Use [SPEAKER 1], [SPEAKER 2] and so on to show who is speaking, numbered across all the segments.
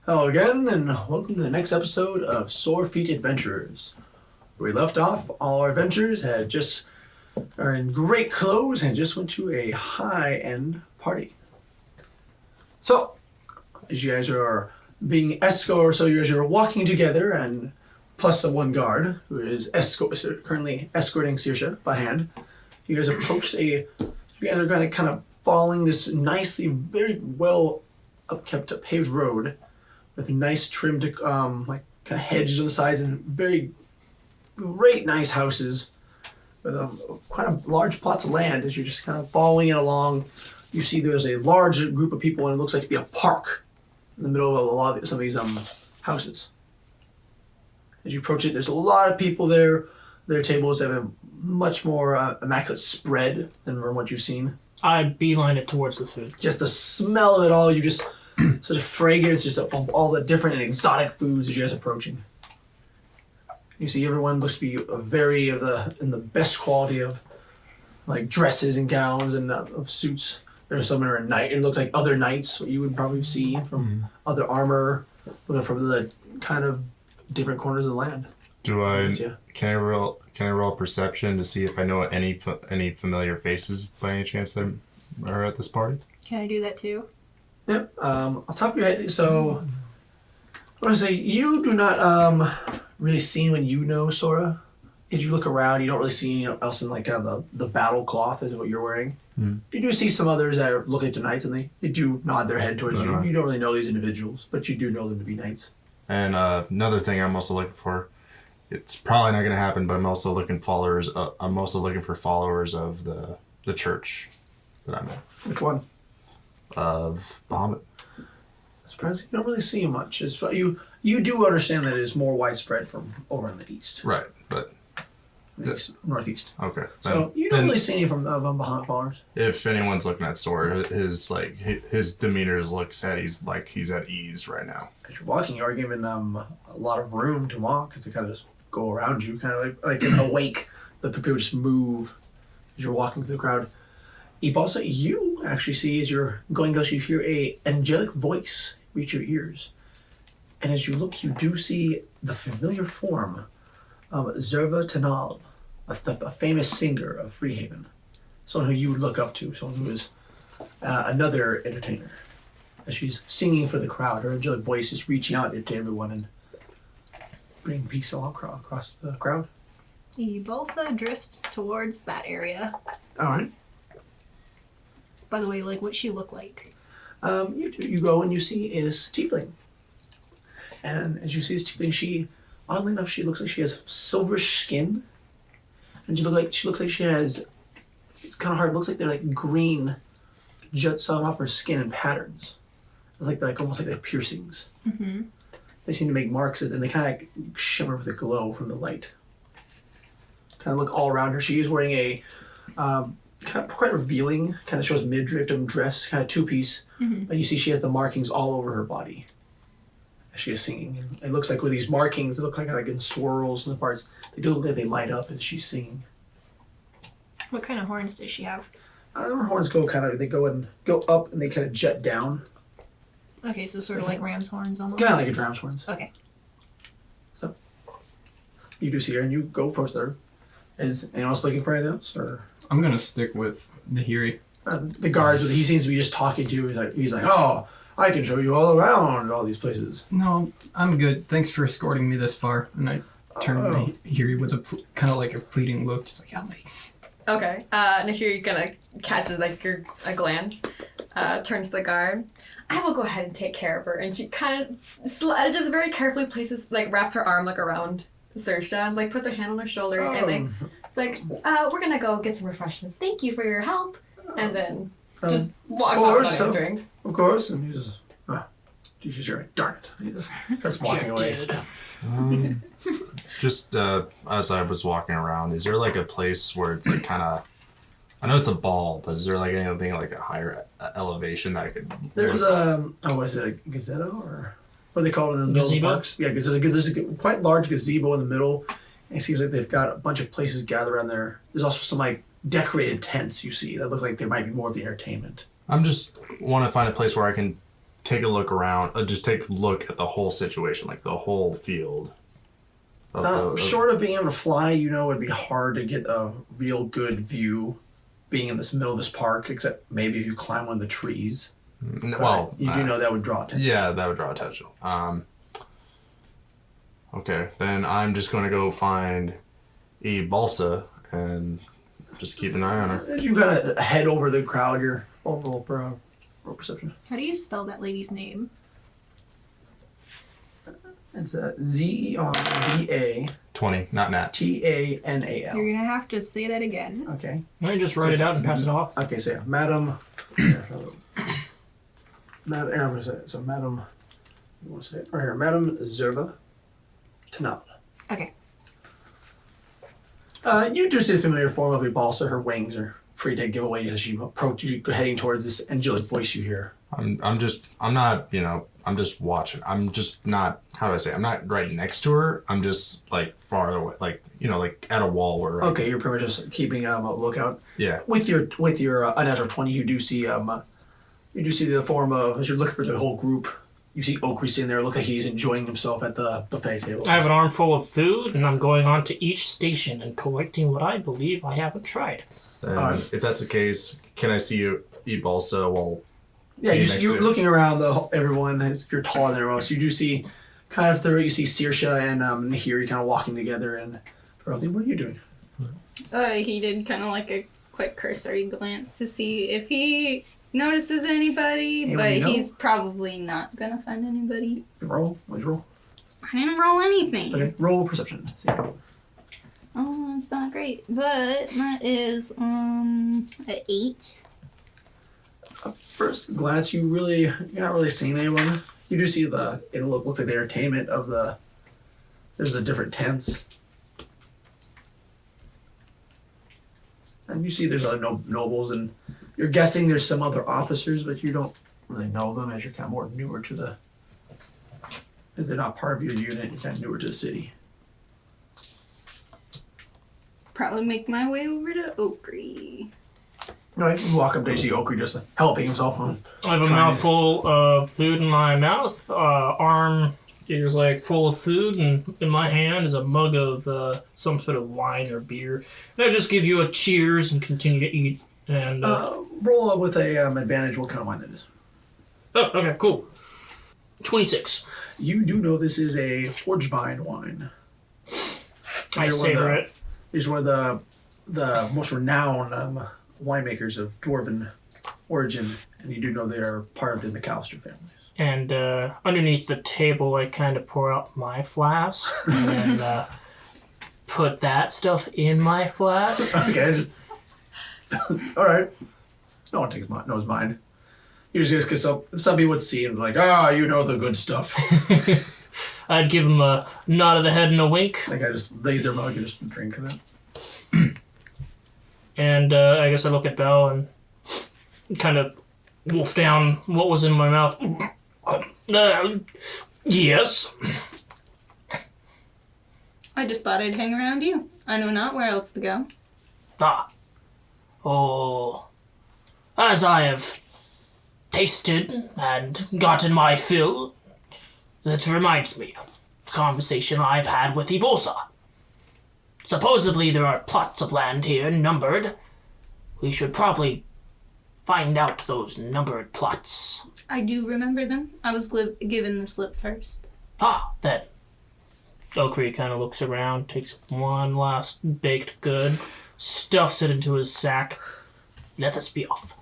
[SPEAKER 1] Hello again, and welcome to the next episode of Sore Feet Adventurers. Where we left off, all our adventurers are in great clothes and just went to a high-end party. So, as you guys are being escorted, so you guys are walking together, and plus the one guard who is currently escorting Saoirse by hand. You guys approach you guys are going to kind of following this nicely, very well upkept paved road with nice trimmed, like kind of hedges on the sides and very great, nice houses with quite a large plots of land. As you're just kind of following it along, you see there's a large group of people, and it looks like to be a park in the middle of some of these houses. As you approach it, there's a lot of people there. Their tables have a much more immaculate spread than from what you've seen.
[SPEAKER 2] I beeline it towards the food.
[SPEAKER 1] Just the smell of it all, you just such a fragrance just of all the different and exotic foods as you guys approaching. You see everyone looks to be in the best quality of like dresses and gowns and of suits. There's some that are night. It looks like other knights, what you would probably see from other armor, from the kind of different corners of the land.
[SPEAKER 3] Can I roll perception to see if I know any familiar faces by any chance that are at this party?
[SPEAKER 4] Can I do that too?
[SPEAKER 1] Yep. Off the top of your head, so I want to say you do not really see when you know Sora. As you look around, you don't really see anyone else in like kind of the battle cloth is what you're wearing. You do see some others that look like the knights, and they do nod their head towards you. You don't really know these individuals, but you do know them to be knights. And
[SPEAKER 3] another thing I'm also looking for, it's probably not going to happen, but I'm also looking for followers of the church that I'm in.
[SPEAKER 1] Which one?
[SPEAKER 3] Of Bahamut.
[SPEAKER 1] Surprisingly, you don't really see much. You do understand that it is more widespread from over in the east.
[SPEAKER 3] Right, but
[SPEAKER 1] northeast.
[SPEAKER 3] Okay.
[SPEAKER 1] So you don't really see any from Bahamut followers.
[SPEAKER 3] If anyone's looking at Sora, his demeanor looks at he's at ease right now.
[SPEAKER 1] As you're walking, you are given a lot of room to walk because they kind of just go around you, kind of like in a wake. The people just move as you're walking through the crowd. Ibalsa, you actually see as you're going, you hear a angelic voice reach your ears. And as you look, you do see the familiar form of Zerva Tanal, a famous singer of Freehaven. Someone who you would look up to, someone who is another entertainer. As she's singing for the crowd, her angelic voice is reaching out to everyone and bringing peace all across the crowd.
[SPEAKER 4] Balsa drifts towards that area.
[SPEAKER 1] All right.
[SPEAKER 4] By the way, what's she look like?
[SPEAKER 1] You go and you see is tiefling. And as you see this tiefling, she, oddly enough, she looks like she has silverish skin. And she looks like she has, it's kind of hard, it looks like they're like green, juts out off her skin in patterns. It's like almost like piercings. Mm-hmm. They seem to make marks and they kind of shimmer with a glow from the light. Kind of look all around her. She is wearing a kind of quite revealing, kind of shows midriff dress, kind of two-piece. Mm-hmm. And you see she has the markings all over her body as she is singing. And it looks like with these markings, they look like in swirls and the parts. They do look like they light up as she's singing.
[SPEAKER 4] What kind of horns does she have?
[SPEAKER 1] Her horns go up and they kind of jet down.
[SPEAKER 4] Okay, so sort of like ram's horns almost?
[SPEAKER 1] Kind of like a ram's horns.
[SPEAKER 4] Okay.
[SPEAKER 1] So, you do see her and you go approach her. Is anyone else looking for anything else? Or?
[SPEAKER 5] I'm going to stick with Nahiri.
[SPEAKER 1] The guards, he seems to be just talking to you. He's like, oh, I can show you all around all these places.
[SPEAKER 5] No, I'm good. Thanks for escorting me this far. And I turn to Nahiri with kind of like a pleading look, just like, help me.
[SPEAKER 6] Okay. Nahiri kind of catches a glance, turns to the guard. I will go ahead and take care of her. And she kind of just very carefully wraps her arm around Saoirse, puts her hand on her shoulder and it's like, we're gonna go get some refreshments. Thank you for your help. And then just walks off without answering.
[SPEAKER 1] Of course. And he just, she's right. Darn it. He just starts walking away.
[SPEAKER 3] Just as I was walking around, is there a place where it's kind of, I know it's a ball, but is there anything a higher elevation that I could?
[SPEAKER 1] There's what is it, a gazebo or what do they call it in the middle of the parks? Yeah, because there's a quite large gazebo in the middle. And it seems like they've got a bunch of places gathered around there. There's also some decorated tents you see that look like they might be more of the entertainment.
[SPEAKER 3] I'm just want to find a place where I can take a look around. Just take a look at the whole situation, like the whole field.
[SPEAKER 1] Short of being able to fly, you know, it'd be hard to get a real good view being in this middle of this park, except maybe if you climb one of the trees.
[SPEAKER 3] Well,
[SPEAKER 1] you do know that would draw attention.
[SPEAKER 3] Yeah, that would draw attention. Okay, then I'm just going to go find E Balsa and just keep an eye on her.
[SPEAKER 1] As you kind of head over the crowd, your roll perception.
[SPEAKER 4] How do you spell that lady's name?
[SPEAKER 1] It's ZERBA
[SPEAKER 3] 20, not nat.
[SPEAKER 1] TANAL.
[SPEAKER 4] You're gonna have to say that again.
[SPEAKER 1] Okay.
[SPEAKER 2] Let me just write it out and pass it off.
[SPEAKER 1] Okay, so yeah, Madam. Madam. So Madam. You want to say it right here? Madam Zerba Tanal.
[SPEAKER 4] Okay.
[SPEAKER 1] You do see the familiar form of a balsa. Her wings are free to give away as you approach. You heading towards this angelic voice you hear.
[SPEAKER 3] I'm not, I'm just watching. I'm just not, how do I say, I'm not right next to her. I'm just like far away, like, like at a wall where.
[SPEAKER 1] Okay, you're pretty much just keeping a lookout.
[SPEAKER 3] Yeah.
[SPEAKER 1] With your unnatural 20, you do see the form of, as you're looking for the whole group, you see Oakley sitting there. Look like he's enjoying himself at the buffet table.
[SPEAKER 2] I have an armful of food, and I'm going on to each station and collecting what I believe I haven't tried.
[SPEAKER 3] And if that's the case, can I see you eat balsa while?
[SPEAKER 1] Yeah, you're looking around everyone. You're taller than everyone else. You do see, kind of through. You see Saoirse and Nahiri kind of walking together. And Dorothy, what are you doing?
[SPEAKER 7] He did kind of like a quick cursory glance to see if he notices anybody,
[SPEAKER 1] Anybody
[SPEAKER 7] but he's probably not gonna find anybody.
[SPEAKER 1] Roll. What'd you roll?
[SPEAKER 7] I didn't roll anything.
[SPEAKER 1] Okay, roll perception. See.
[SPEAKER 7] Oh, that's not great, but that is an 8.
[SPEAKER 1] At first glance, you're not really seeing anyone. You do see it looks like the entertainment of there's the different tents. And you see there's other nobles, and you're guessing there's some other officers, but you don't really know them as you're kind of more newer to as they're not part of your unit, you're kind of newer to the city.
[SPEAKER 7] Probably make my way over to Oakrey.
[SPEAKER 1] Right, you walk up to see Oakley just helping himself on.
[SPEAKER 2] I have a mouthful of food in my mouth. Arm is like full of food, and in my hand is a mug of some sort of wine or beer. And I just give you a cheers and continue to eat. And
[SPEAKER 1] Roll up with a advantage what kind of wine that is.
[SPEAKER 2] oh, okay, cool. 26.
[SPEAKER 1] You do know this is a forge vine wine.
[SPEAKER 2] I savor it.
[SPEAKER 1] He's one of the most renowned winemakers of dwarven origin, and you do know they are part of the McAllister families.
[SPEAKER 2] And underneath the table, I kind of pour out my flask and then put that stuff in my flask.
[SPEAKER 1] Okay. All right. No one knows mine. Usually, because some people would see and be like, you know the good stuff.
[SPEAKER 2] I'd give him a nod of the head and a wink.
[SPEAKER 1] Like I just raise their mug and just drink of it.
[SPEAKER 2] And I guess I look at Belle and kind of wolf down what was in my mouth. Yes.
[SPEAKER 7] I just thought I'd hang around you. I know not where else to go.
[SPEAKER 2] Oh. As I have tasted and gotten my fill, that reminds me of the conversation I've had with Ibosa. Supposedly there are plots of land here numbered. We should probably find out those numbered plots.
[SPEAKER 7] I do remember them. I was given the slip first.
[SPEAKER 2] Then. Oakrey kind of looks around, takes one last baked good, stuffs it into his sack. Let us be off.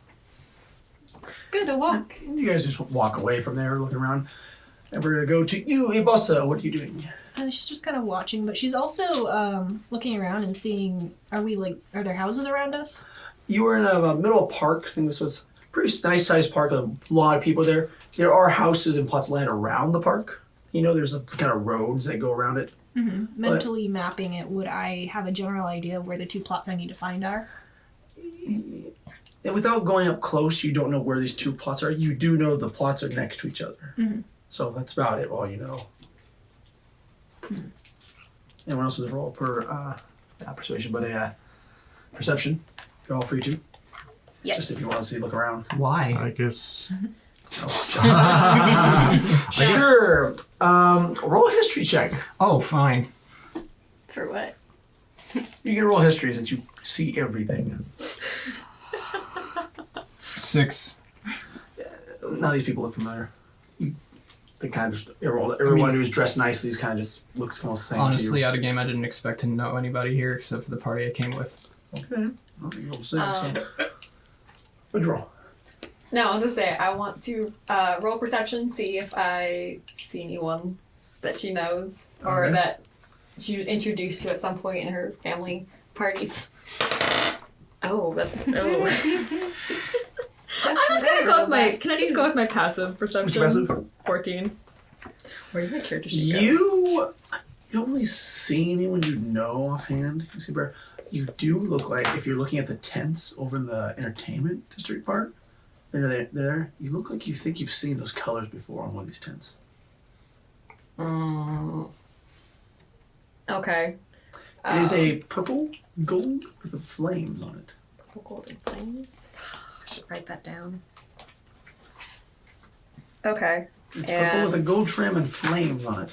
[SPEAKER 7] Good, a walk.
[SPEAKER 1] You guys just walk away from there, looking around. And we're going to go to you, Ibosa. What are you doing?
[SPEAKER 4] She's just kind of watching, but she's also looking around and seeing, are there houses around us?
[SPEAKER 1] You were in a middle park. I think this was a pretty nice sized park. A lot of people there. There are houses and plots of land around the park. There's kind of roads that go around it.
[SPEAKER 4] Mm-hmm. Mentally mapping it, would I have a general idea of where the two plots I need to find are?
[SPEAKER 1] And without going up close, you don't know where these two plots are. You do know the plots are next to each other.
[SPEAKER 4] Mm-hmm.
[SPEAKER 1] So that's about it, all you know. Anyone else with a roll per, not persuasion, but a perception. You're all free to.
[SPEAKER 7] Yes.
[SPEAKER 1] Just if you want to look around.
[SPEAKER 5] Why?
[SPEAKER 3] I guess
[SPEAKER 1] Sure. Roll a history check.
[SPEAKER 5] Oh, fine.
[SPEAKER 7] For what?
[SPEAKER 1] You get a roll history since you see everything.
[SPEAKER 5] 6.
[SPEAKER 1] None of these people look familiar. They kind of just everyone who's dressed nicely is kind of just looks almost the same.
[SPEAKER 5] Honestly,
[SPEAKER 1] to
[SPEAKER 5] out of game, I didn't expect to know anybody here except for the party I came with.
[SPEAKER 1] you. Okay. Well, you roll 6. So. What'd you roll?
[SPEAKER 6] No, I was gonna say I want to roll perception, see if I see anyone that she knows or
[SPEAKER 1] Okay.
[SPEAKER 6] that she was introduced to at some point in her family parties. Oh, that's I'm just gonna go with my. Can I just go with my passive perception?
[SPEAKER 1] What's your passive?
[SPEAKER 6] 14. Where did my character sheet go?
[SPEAKER 1] You don't really see anyone you know offhand. You see, Bear. You do look like if you're looking at the tents over in the entertainment district part. They're there. You look like you think you've seen those colors before on one of these tents.
[SPEAKER 6] Okay.
[SPEAKER 1] It is a purple gold with the flames on it.
[SPEAKER 6] Purple golden flames. I should write that down. Okay.
[SPEAKER 1] It's purple with a gold trim and flames on it.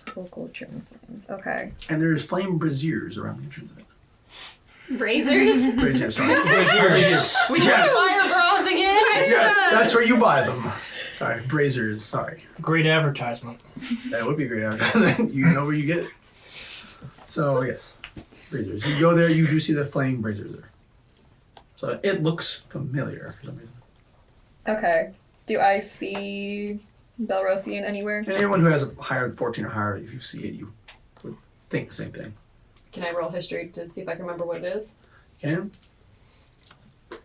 [SPEAKER 6] Purple gold trim flames. Okay.
[SPEAKER 1] And there's flame braziers around the entrance of it.
[SPEAKER 7] Brazers?
[SPEAKER 1] Braziers, sorry. Braziers.
[SPEAKER 6] We got fire bras again.
[SPEAKER 1] Yes, that's where you buy them. Sorry, braziers. Sorry.
[SPEAKER 2] Great advertisement.
[SPEAKER 1] That would be great. Then you know where you get it. So yes, braziers. You go there, you do see the flame braziers there. So it looks familiar for some reason.
[SPEAKER 6] Okay. Do I see Belrothian anywhere?
[SPEAKER 1] And anyone who has a higher than 14 or higher, if you see it, you would think the same thing.
[SPEAKER 6] Can I roll history to see if I can remember what it is?
[SPEAKER 1] Can?
[SPEAKER 6] I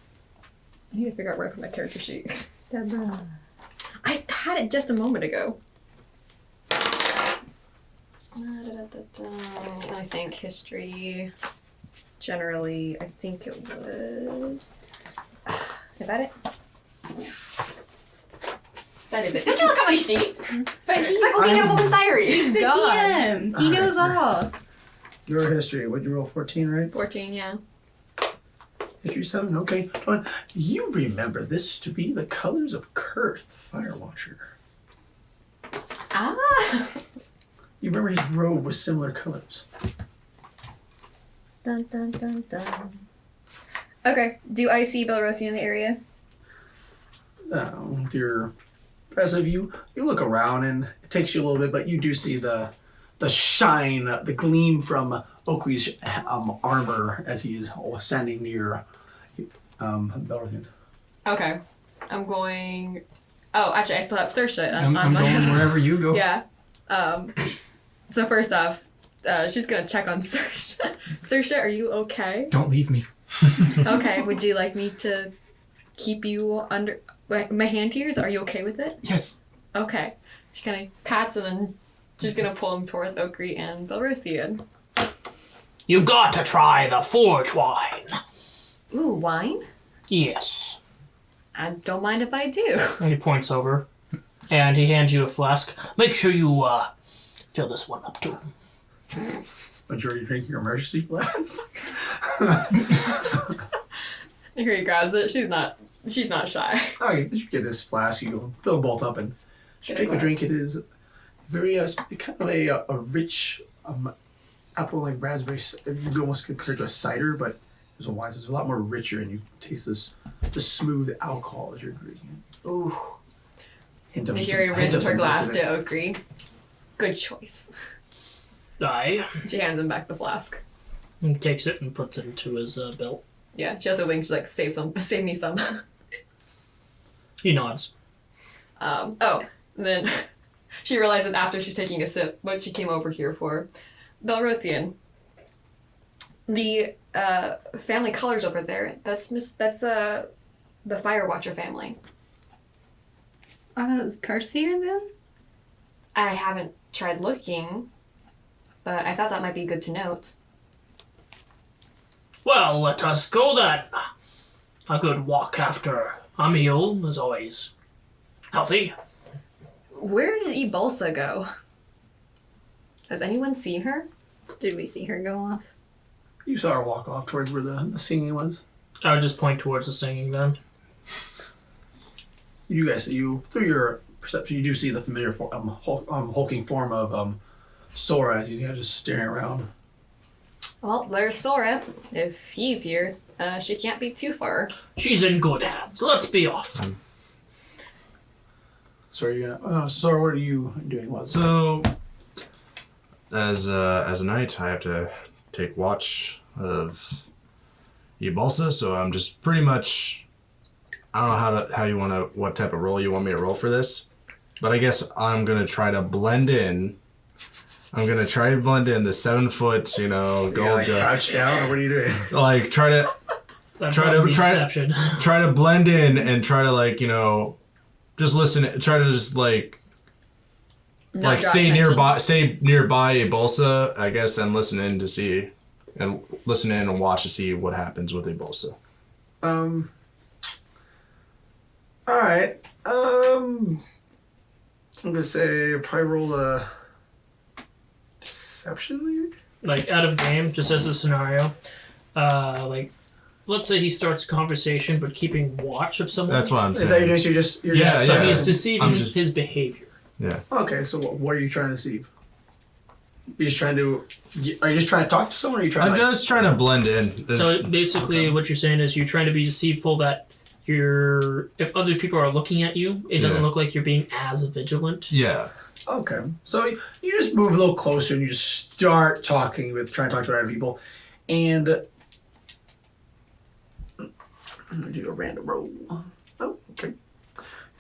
[SPEAKER 6] need to figure out where I put my character sheet. I had it just a moment ago. I think history. Generally, I think it would. Is that it? That is it. Don't you look at my sheet?
[SPEAKER 7] But
[SPEAKER 6] It's like looking at a woman's diary.
[SPEAKER 7] he's the DM. He knows all.
[SPEAKER 1] Your history. What'd you roll? 14, right?
[SPEAKER 6] 14, yeah.
[SPEAKER 1] History 7. Okay. You remember this to be the colors of Kurth, Fire Watcher.
[SPEAKER 6] Ah!
[SPEAKER 1] You remember his robe was similar colors.
[SPEAKER 6] Dun dun dun dun. Okay. Do I see Belrothian in the area?
[SPEAKER 1] Dear passive, you look around and it takes you a little bit, but you do see the shine, the gleam from Oakley's armor as he is standing near Belrothian.
[SPEAKER 6] Okay. I'm going. Oh, actually, I still have Saoirse.
[SPEAKER 5] I'm going wherever you go.
[SPEAKER 6] Yeah. So first off, she's gonna check on Saoirse. Saoirse, are you okay?
[SPEAKER 5] Don't leave me.
[SPEAKER 6] Okay. Would you like me to keep you under my hand here? Are you okay with it?
[SPEAKER 5] Yes.
[SPEAKER 6] Okay. She kind of pats and then she's gonna pull him towards Oakrey and Belrothian.
[SPEAKER 2] You got to try the forge wine.
[SPEAKER 6] Ooh, wine?
[SPEAKER 2] Yes.
[SPEAKER 6] I don't mind if I do.
[SPEAKER 2] And he points over, and he hands you a flask. Make sure you fill this one up too.
[SPEAKER 1] But you're already drinking your emergency flask?
[SPEAKER 6] Here he grabs it. She's not shy.
[SPEAKER 1] Okay, you get this flask, you go fill them both up and
[SPEAKER 6] Get a
[SPEAKER 1] take a
[SPEAKER 6] glass.
[SPEAKER 1] drink. It is very, kind of a rich apple like raspberry. You'd almost compare it to a cider, but there's a wine, so it's a lot more richer, and you taste this smooth alcohol as you're drinking it.
[SPEAKER 6] Ooh.
[SPEAKER 1] Hint of
[SPEAKER 6] Nahiri
[SPEAKER 1] some- hint
[SPEAKER 6] raises
[SPEAKER 1] of
[SPEAKER 6] her
[SPEAKER 1] some
[SPEAKER 6] glass
[SPEAKER 1] nuts
[SPEAKER 6] to
[SPEAKER 1] in it.
[SPEAKER 6] Oakrey. Good choice.
[SPEAKER 2] Aye.
[SPEAKER 6] She hands him back the flask.
[SPEAKER 2] He takes it and puts it into his belt.
[SPEAKER 6] Yeah, she also winks, like, save me some.
[SPEAKER 2] He nods.
[SPEAKER 6] And then she realizes after she's taking a sip what she came over here for. Belrothian, the family colors over there, that's the Fire Watcher family.
[SPEAKER 7] Is Cartier then?
[SPEAKER 6] I haven't tried looking, but I thought that might be good to note.
[SPEAKER 2] Well, let us go then. A good walk after a meal is always healthy.
[SPEAKER 6] Where did Ibolsa go? Has anyone seen her?
[SPEAKER 7] Did we see her go off?
[SPEAKER 1] You saw her walk off towards where the singing was.
[SPEAKER 2] I would just point towards the singing then.
[SPEAKER 1] you guys, through your perception, you do see the familiar hulking form of Sora as he's just staring around.
[SPEAKER 6] Well, there's Sora. If he's here, she can't be too far.
[SPEAKER 2] She's in good hands. Let's be off.
[SPEAKER 1] So are you gonna? Sora, what are you doing?
[SPEAKER 3] So, as a knight, I have to take watch of Ebolsa. So I'm just pretty much. I don't know what type of role you want me to roll for this, but I guess I'm gonna try to blend in. I'm gonna try to blend in the 7 foot, gold.
[SPEAKER 1] Crouch down, or what are you doing?
[SPEAKER 3] Like try to blend in and try to just listen. Try to just stay nearby Ebolsa, I guess, and listen in and watch to see what happens with Ebolsa.
[SPEAKER 1] All right. I'm gonna say probably roll a deception.
[SPEAKER 2] Like out of game, just as a scenario. Let's say he starts a conversation, but keeping watch of someone.
[SPEAKER 3] That's what I'm saying.
[SPEAKER 1] Is that you're just
[SPEAKER 2] So he's deceiving his behavior.
[SPEAKER 3] Yeah.
[SPEAKER 1] Okay, so what are you trying to deceive? Are you just trying to talk to someone, or are you trying?
[SPEAKER 3] I'm just trying to blend in.
[SPEAKER 2] So basically, what you're saying is you're trying to be deceitful that if other people are looking at you, it doesn't look like you're being as vigilant.
[SPEAKER 3] Yeah.
[SPEAKER 1] Okay, so you just move a little closer and you just start trying to talk to other people, and I'm gonna do a random roll. Oh, okay.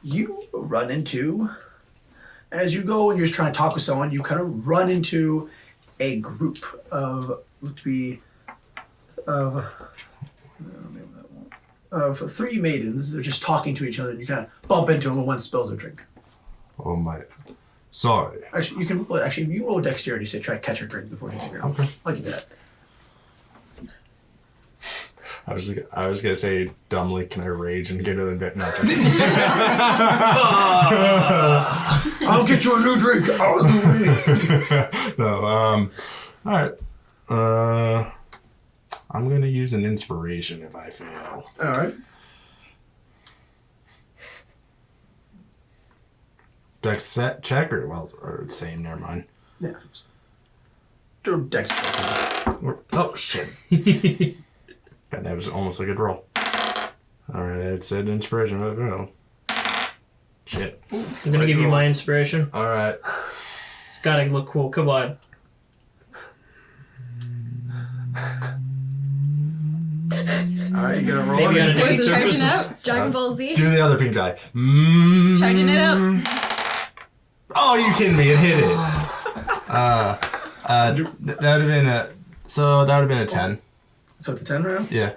[SPEAKER 1] You run into, as you go and you're just trying to talk with someone, you kind of run into a group of 3 maidens. They're just talking to each other, and you kind of bump into them when one spills a drink.
[SPEAKER 3] Oh my. Sorry.
[SPEAKER 1] Actually, you roll dexterity, so try to catch her drink before it hits the ground.
[SPEAKER 3] Okay.
[SPEAKER 1] I'll give you that.
[SPEAKER 3] I was gonna say dumbly, can I rage and get a bit? No.
[SPEAKER 1] I'll get you a new drink.
[SPEAKER 3] No. All right. I'm gonna use an inspiration if I fail.
[SPEAKER 1] All right.
[SPEAKER 3] Dex set check or same. Never mind.
[SPEAKER 1] Yeah. Do a dex check.
[SPEAKER 3] Oh shit. God, that was almost a good roll. All right, it said inspiration. I fail. Shit.
[SPEAKER 2] I'm gonna give you my inspiration.
[SPEAKER 3] All right.
[SPEAKER 2] It's gotta look cool. Come on.
[SPEAKER 1] All right, you gonna roll?
[SPEAKER 2] Maybe on a different
[SPEAKER 6] Charging
[SPEAKER 2] surface.
[SPEAKER 6] up, Dragon Ball Z.
[SPEAKER 3] Do the other pink die.
[SPEAKER 6] Charging it up.
[SPEAKER 3] Oh, you kidding me? It hit it. That would have been a 10.
[SPEAKER 1] So it's a 10 round.
[SPEAKER 3] Yeah.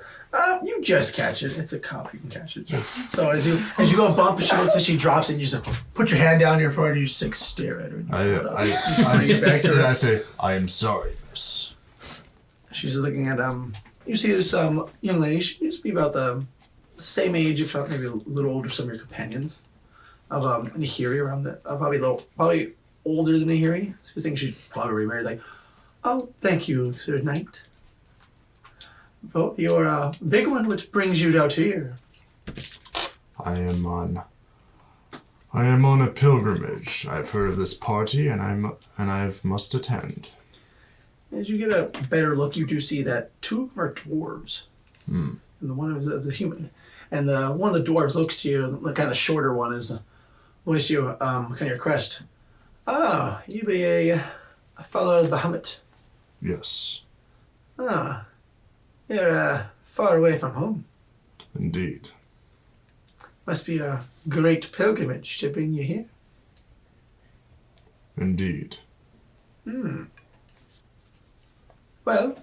[SPEAKER 1] You just catch it. It's a cop. You can catch it. Yes. So as you go bump, she looks and she drops it. And you just put your hand down in front and you just stare at her.
[SPEAKER 3] I say, I am sorry, miss.
[SPEAKER 1] She's looking at You see this young lady. She used to be about the same age, if not maybe a little older, some of your companions. Of Nahiri around probably older than Nahiri. So I think she's probably remarried. Like, oh, thank you, Sir Knight. Well, you're a big one. What brings you out here?
[SPEAKER 3] I am on a pilgrimage. I've heard of this party, and I must attend.
[SPEAKER 1] As you get a better look, you do see that 2 of them are dwarves, and the one is the human, and one of the dwarves looks to you. The kind of shorter one is looks to you, kind of your crest. Ah, you be a fellow of Bahamut.
[SPEAKER 3] Yes.
[SPEAKER 1] Ah, you're far away from home.
[SPEAKER 3] Indeed.
[SPEAKER 1] Must be a great pilgrimage to bring you here.
[SPEAKER 3] Indeed.
[SPEAKER 1] Well,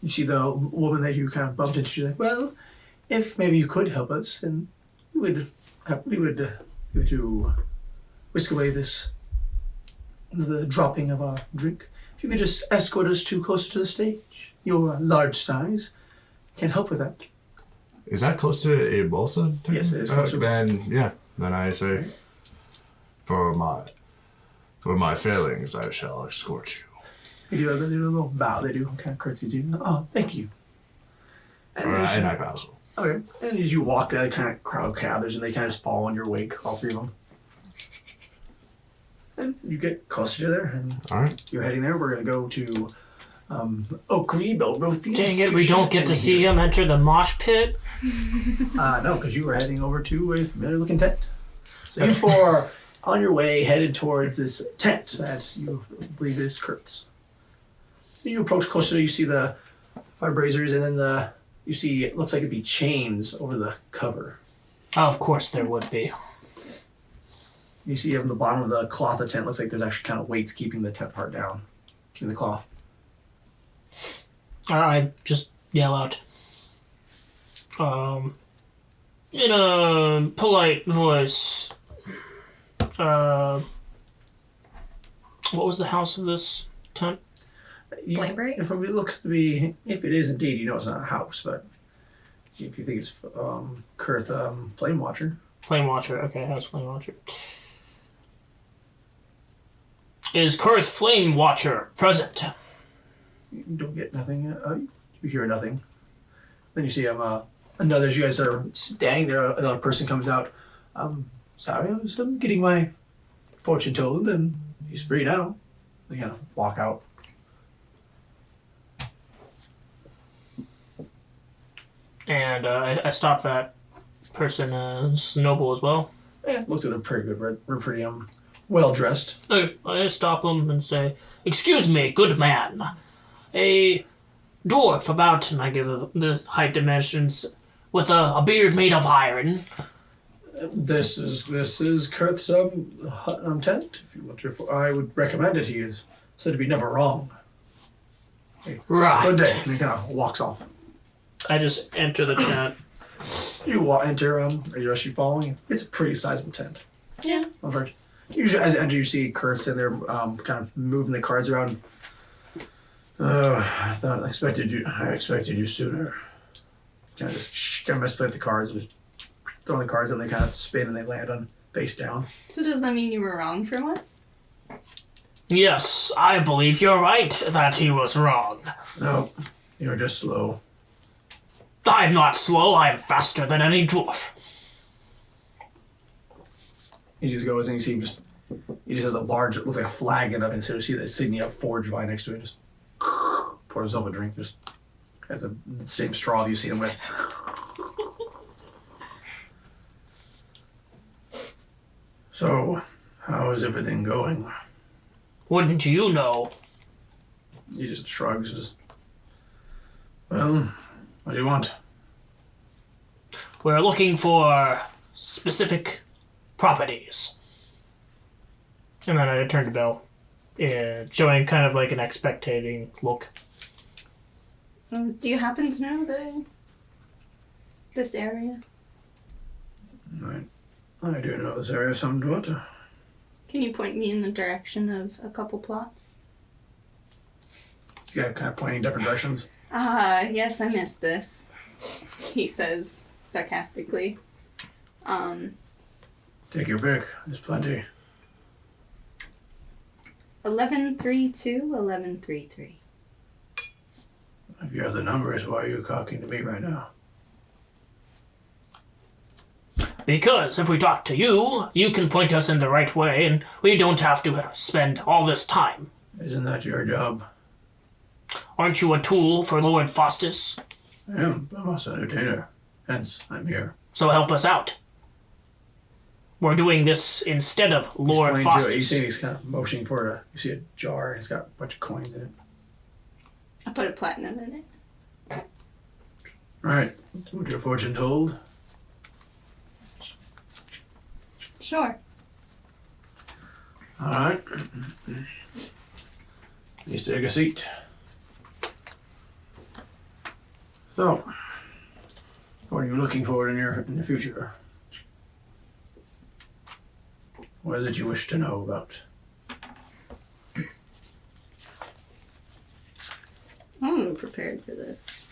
[SPEAKER 1] you see the woman that you kind of bumped into. She's like, well, if maybe you could help us, then we would to whisk away the dropping of our drink. If you could just escort us closer to the stage, your large size can help with that.
[SPEAKER 3] Is that close to a Bolsa?
[SPEAKER 1] Yes, it is close to
[SPEAKER 3] Then I say, for my failings, I shall escort you.
[SPEAKER 1] They do a little bow. They do kind of curtsy to you. Oh, thank you.
[SPEAKER 3] And I bow.
[SPEAKER 1] Okay. And as you walk, that kind of crowd gathers, and they kind of just follow in your wake, all three of them. And you get closer to there, and
[SPEAKER 3] All right.
[SPEAKER 1] you're heading there. We're gonna go to Oakley, Belrothian.
[SPEAKER 2] Dang it, we don't get to see him enter the mosh pit.
[SPEAKER 1] No, because you were heading over to a familiar-looking tent. So you four are on your way, headed towards this tent that you believe is Kurth's. You approach closer, you see the fire braziers, and then you see it looks like it'd be chains over the cover.
[SPEAKER 2] Of course there would be.
[SPEAKER 1] You see on the bottom of the cloth of the tent looks like there's actually kind of weights keeping the tent part down, keeping the cloth.
[SPEAKER 2] I just yell out. In a polite voice. What was the house of this tent?
[SPEAKER 6] Blameberry?
[SPEAKER 1] If it looks to be, if it is indeed, you know it's not a house, but if you think it's Kurth Flame Watcher.
[SPEAKER 2] Flame Watcher. Okay, house Flame Watcher. Is Kurth Flame Watcher present?
[SPEAKER 1] You don't get nothing. You hear nothing. Then you see another. As you guys are standing there, another person comes out. Sorry, I'm getting my fortune told, and he's free now. They kind of walk out.
[SPEAKER 2] And I stopped that person as noble as well.
[SPEAKER 1] Yeah, looks like they're pretty good. We're pretty well dressed.
[SPEAKER 2] I stop him and say, "Excuse me, good man. A dwarf about," and I give the height dimensions, "with a beard made of iron."
[SPEAKER 1] This is Kurth's tent. If you want to, I would recommend it. He is said to be never wrong.
[SPEAKER 2] Right.
[SPEAKER 1] Good day. And he kind of walks off.
[SPEAKER 2] I just enter the tent.
[SPEAKER 1] You enter. Are you actually following? It's a pretty sizable tent.
[SPEAKER 7] Yeah.
[SPEAKER 1] Usually, as you enter, you see Kurth in there, kind of moving the cards around. I expected you sooner. Kind of misplay the cards, just throwing the cards, and they kind of spin and they land on face down.
[SPEAKER 7] So does that mean you were wrong for once?
[SPEAKER 2] Yes, I believe you're right that he was wrong.
[SPEAKER 1] No, you're just slow.
[SPEAKER 2] I'm not slow, I'm faster than any dwarf.
[SPEAKER 1] He just goes and you see him he just has a large, it looks like a flagon of it, so you see the insignia of Forge Vine next to it, just pours himself a drink, just has the same straw you see him with. So, how is everything going?
[SPEAKER 2] Wouldn't you know?
[SPEAKER 1] He just shrugs, well, what do you want?
[SPEAKER 2] We're looking for specific properties. And then I turn to Bill, showing kind of like an expectating look.
[SPEAKER 7] Do you happen to know this area?
[SPEAKER 1] I do know this area somewhat.
[SPEAKER 7] Can you point me in the direction of a couple plots?
[SPEAKER 1] You got kind of pointing in different directions.
[SPEAKER 7] Yes, I missed this, he says sarcastically.
[SPEAKER 1] Take your pick. There's plenty.
[SPEAKER 7] 1132, 1133.
[SPEAKER 1] If you have the numbers, why are you talking to me right now?
[SPEAKER 2] Because if we talk to you, you can point us in the right way, and we don't have to spend all this time.
[SPEAKER 1] Isn't that your job?
[SPEAKER 2] Aren't you a tool for Lord Faustus?
[SPEAKER 1] I am. I'm also an entertainer. Hence, I'm here.
[SPEAKER 2] So help us out. We're doing this instead of Lord
[SPEAKER 1] He's pointing to it. You
[SPEAKER 2] Faustus.
[SPEAKER 1] see he's kind of motioning for it. You see a jar, and it's got a bunch of coins in it.
[SPEAKER 7] I put a platinum in it.
[SPEAKER 1] Right. What your fortune told?
[SPEAKER 7] Sure.
[SPEAKER 1] Alright. Please take a seat. So, what are you looking for in the future? What is it you wish to know about?
[SPEAKER 7] I'm prepared for this.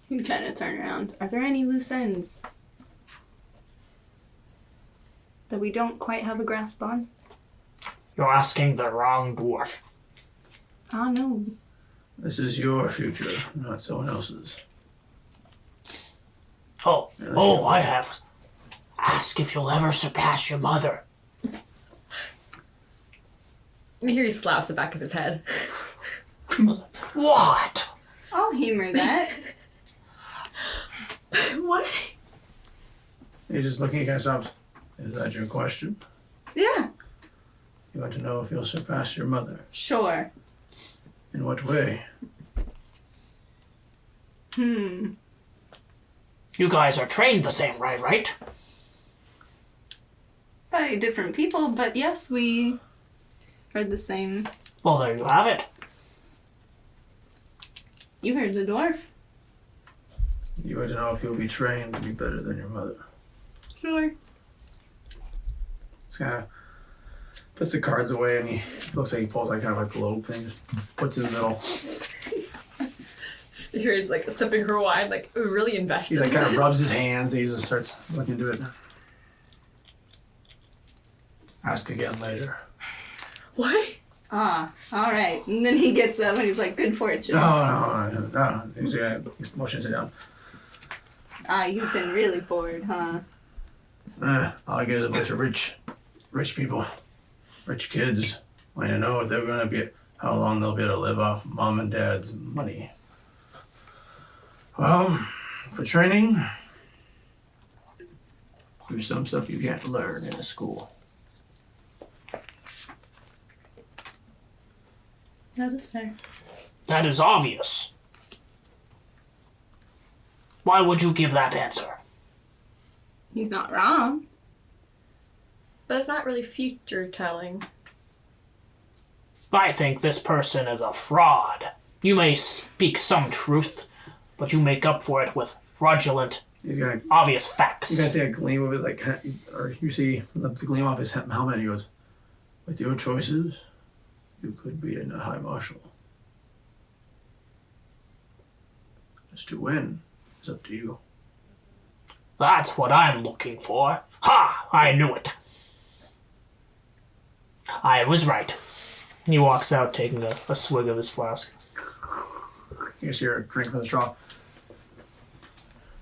[SPEAKER 7] You kind of turn around. Are there any loose ends that we don't quite have a grasp on?
[SPEAKER 2] You're asking the wrong dwarf.
[SPEAKER 7] Ah, no.
[SPEAKER 1] This is your future, not someone else's.
[SPEAKER 2] I have. Ask if you'll ever surpass your mother.
[SPEAKER 6] Nahiri slaps the back of his head.
[SPEAKER 2] What?
[SPEAKER 7] I'll humor that.
[SPEAKER 6] What?
[SPEAKER 1] You're just looking at yourself. Is that your question?
[SPEAKER 7] Yeah,
[SPEAKER 1] You want to know if you'll surpass your mother?
[SPEAKER 7] sure.
[SPEAKER 1] In what way?
[SPEAKER 7] Hmm.
[SPEAKER 2] You guys are trained the same way, right?
[SPEAKER 7] By different people, but yes, we heard the same.
[SPEAKER 2] Well, there you have it.
[SPEAKER 7] You heard the dwarf.
[SPEAKER 1] You want to know if you'll be trained to be better than your mother.
[SPEAKER 7] Sure.
[SPEAKER 1] Just kind of puts the cards away and he looks like he pulls like kind of a globe thing, just puts it in the middle.
[SPEAKER 6] Nahiri's like sipping her wine, like really invested.
[SPEAKER 1] He like
[SPEAKER 6] in
[SPEAKER 1] kind of
[SPEAKER 6] this.
[SPEAKER 1] rubs his hands and he just starts looking into it. Ask again later.
[SPEAKER 6] What?
[SPEAKER 7] Ah, all right. And then he gets up and he's like, "Good fortune."
[SPEAKER 1] No. He's motions it down.
[SPEAKER 7] Ah, you've been really bored, huh?
[SPEAKER 1] All I get is a bunch of rich people, rich kids. Want to know if they're gonna be, how long they'll be able to live off mom and dad's money. Well, for training, there's some stuff you can't learn in a school.
[SPEAKER 7] That is fair.
[SPEAKER 2] That is obvious. Why would you give that answer?
[SPEAKER 7] He's not wrong.
[SPEAKER 6] But it's not really future telling.
[SPEAKER 2] I think this person is a fraud. You may speak some truth, but you make up for it with fraudulent,
[SPEAKER 1] He's got,
[SPEAKER 2] obvious facts.
[SPEAKER 1] you guys see a gleam of his like, or you see the gleam off his helmet. And he goes, "With your choices, you could be in a high marshal. Just to win is up to you."
[SPEAKER 2] That's what I'm looking for. Ha! I knew it. I was right. He walks out taking a swig of his flask.
[SPEAKER 1] You guys hear a drink from the straw.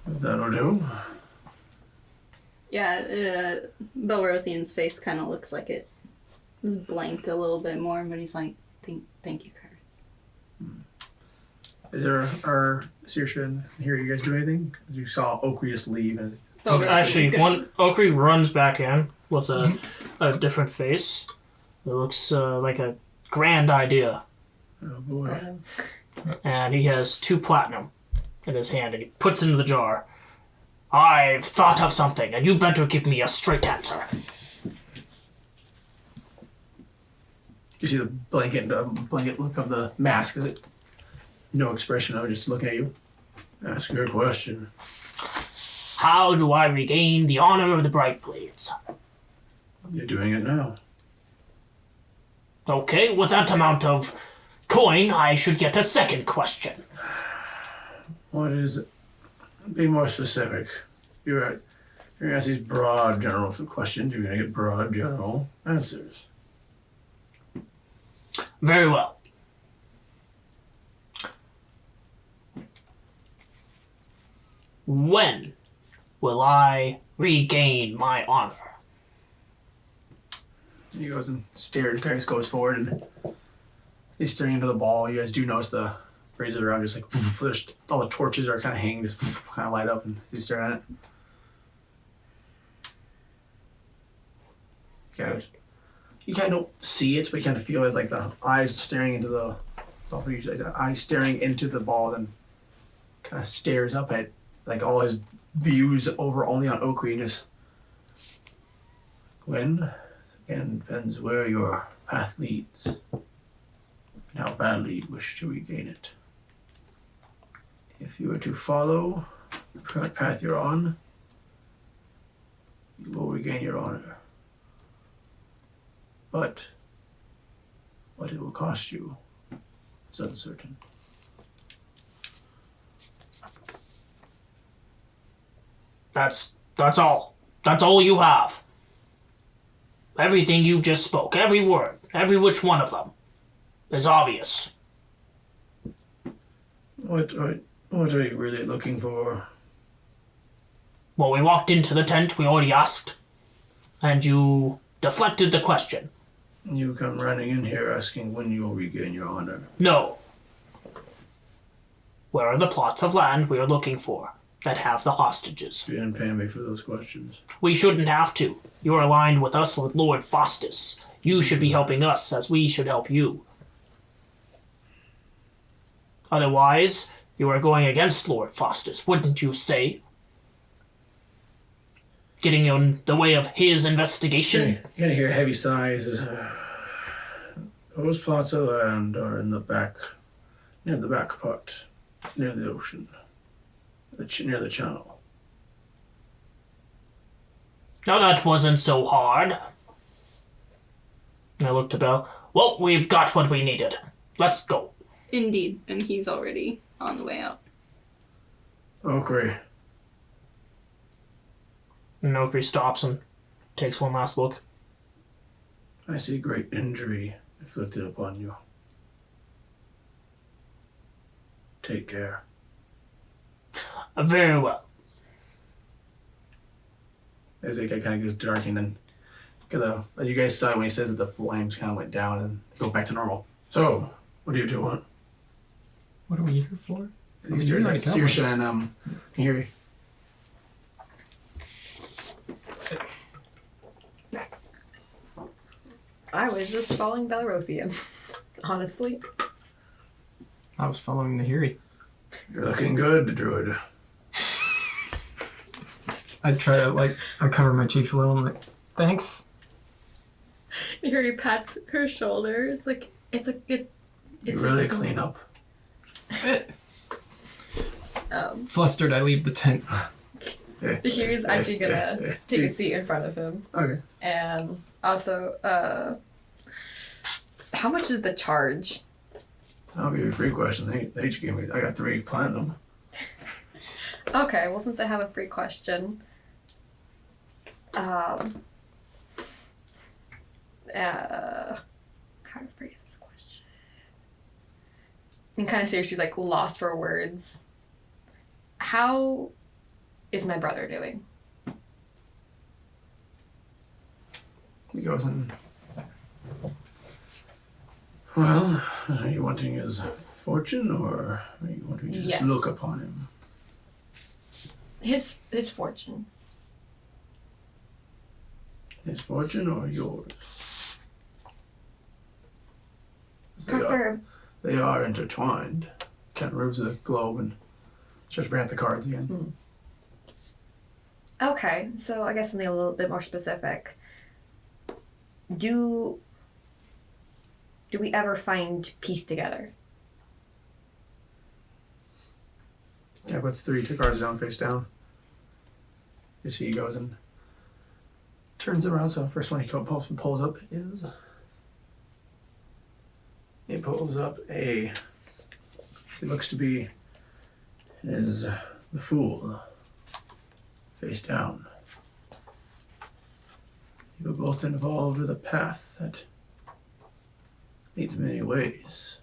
[SPEAKER 1] That'll do.
[SPEAKER 7] Yeah, Belrothian's face kind of looks like it was blanked a little bit more, but he's like, thank you, Kurt.
[SPEAKER 1] Is there Saoirse and here? You guys do anything? 'Cause you saw Oakley just leave. And
[SPEAKER 2] Actually, Oakry runs back in with a different face. It looks like a grand idea.
[SPEAKER 1] oh boy,
[SPEAKER 2] And he has 2 platinum in his hand, and he puts it into the jar. I've thought of something, and you better give me a straight answer.
[SPEAKER 1] you see the blanket look of the mask. Is it no expression of it, just looking at you? Ask your question.
[SPEAKER 2] How do I regain the honor of the Bright Blades?
[SPEAKER 1] You're doing it now.
[SPEAKER 2] Okay, with that amount of coin, I should get a second question.
[SPEAKER 1] What is it? Be more specific. You're gonna ask these broad general questions. You're gonna get broad general answers.
[SPEAKER 2] Very well. When will I regain my honor?
[SPEAKER 1] And he goes and stares. Guys goes forward and he's staring into the ball. You guys do notice the razors around, just like there's, all the torches are kind of hanging, just kind of light up, and he's staring at it. Okay, you kind of don't see it, but you kind of feel as like the eyes staring into the eyes staring into the ball, and kind of stares up at like all his views over only on Oak Regis. When? Again, depends where your path leads and how badly you wish to regain it. If you were to follow the current path you're on, you will regain your honor. But what it will cost you is uncertain.
[SPEAKER 2] That's all. That's all you have. Everything you've just spoke, every word, every which one of them, is obvious.
[SPEAKER 1] What are you really looking for?
[SPEAKER 2] Well, we walked into the tent, we already asked, and you deflected the question.
[SPEAKER 1] You come running in here asking when you will regain your honor.
[SPEAKER 2] No. Where are the plots of land we are looking for that have the hostages?
[SPEAKER 1] You didn't pay me for those questions.
[SPEAKER 2] We shouldn't have to. You're aligned with us with Lord Faustus. You should be helping us as we should help you. Otherwise, you are going against Lord Faustus, wouldn't you say? Getting in the way of his investigation?
[SPEAKER 1] You're gonna hear heavy sighs. Those plots of land are in the back, near the back part, near the ocean, near the channel.
[SPEAKER 2] Now that wasn't so hard. I looked at Belle. Well, we've got what we needed. Let's go.
[SPEAKER 7] Indeed, and he's already on the way out.
[SPEAKER 1] Okay.
[SPEAKER 2] Nokri stops and takes one last look.
[SPEAKER 1] I see great injury inflicted upon you. Take care.
[SPEAKER 2] Very well.
[SPEAKER 1] As it kind of goes dark, and then you guys saw when he says that the flames kind of went down and go back to normal. So, what do you two want?
[SPEAKER 5] What are we here for?
[SPEAKER 1] He
[SPEAKER 5] you're
[SPEAKER 1] stares
[SPEAKER 5] already
[SPEAKER 1] at
[SPEAKER 5] covered.
[SPEAKER 1] Saoirse and Hiri.
[SPEAKER 6] I was just following Belrothian, honestly.
[SPEAKER 5] I was following the Hiri.
[SPEAKER 1] You're looking good, Druid.
[SPEAKER 5] I try to I cover my cheeks a little. I'm like, thanks.
[SPEAKER 6] Yuri pats her shoulder. It's like
[SPEAKER 1] You really clean up.
[SPEAKER 5] Flustered, I leave the tent.
[SPEAKER 6] Yuri's actually gonna take a seat in front of him.
[SPEAKER 1] Okay.
[SPEAKER 6] And also, how much is the charge?
[SPEAKER 1] I'll give you 3 questions. They each gave me. I got 3 platinum.
[SPEAKER 6] Okay, well, since I have a free question, how to phrase this question? You can kind of see if she's like lost for words. How is my brother doing?
[SPEAKER 1] He goes and. Well, are you wanting his fortune, or are you wanting to just
[SPEAKER 6] Yes.
[SPEAKER 1] look upon him?
[SPEAKER 6] His fortune.
[SPEAKER 1] His fortune or yours? They are intertwined. Kind of moves the globe and starts bringing out the cards again.
[SPEAKER 6] Okay, so I guess something a little bit more specific. Do we ever find peace together?
[SPEAKER 1] Yeah, puts 3 cards down, face down. You see he goes and turns around. So the first one he pulls up is. He pulls up he looks to be the Fool, face down. You are both involved with a path that leads many ways.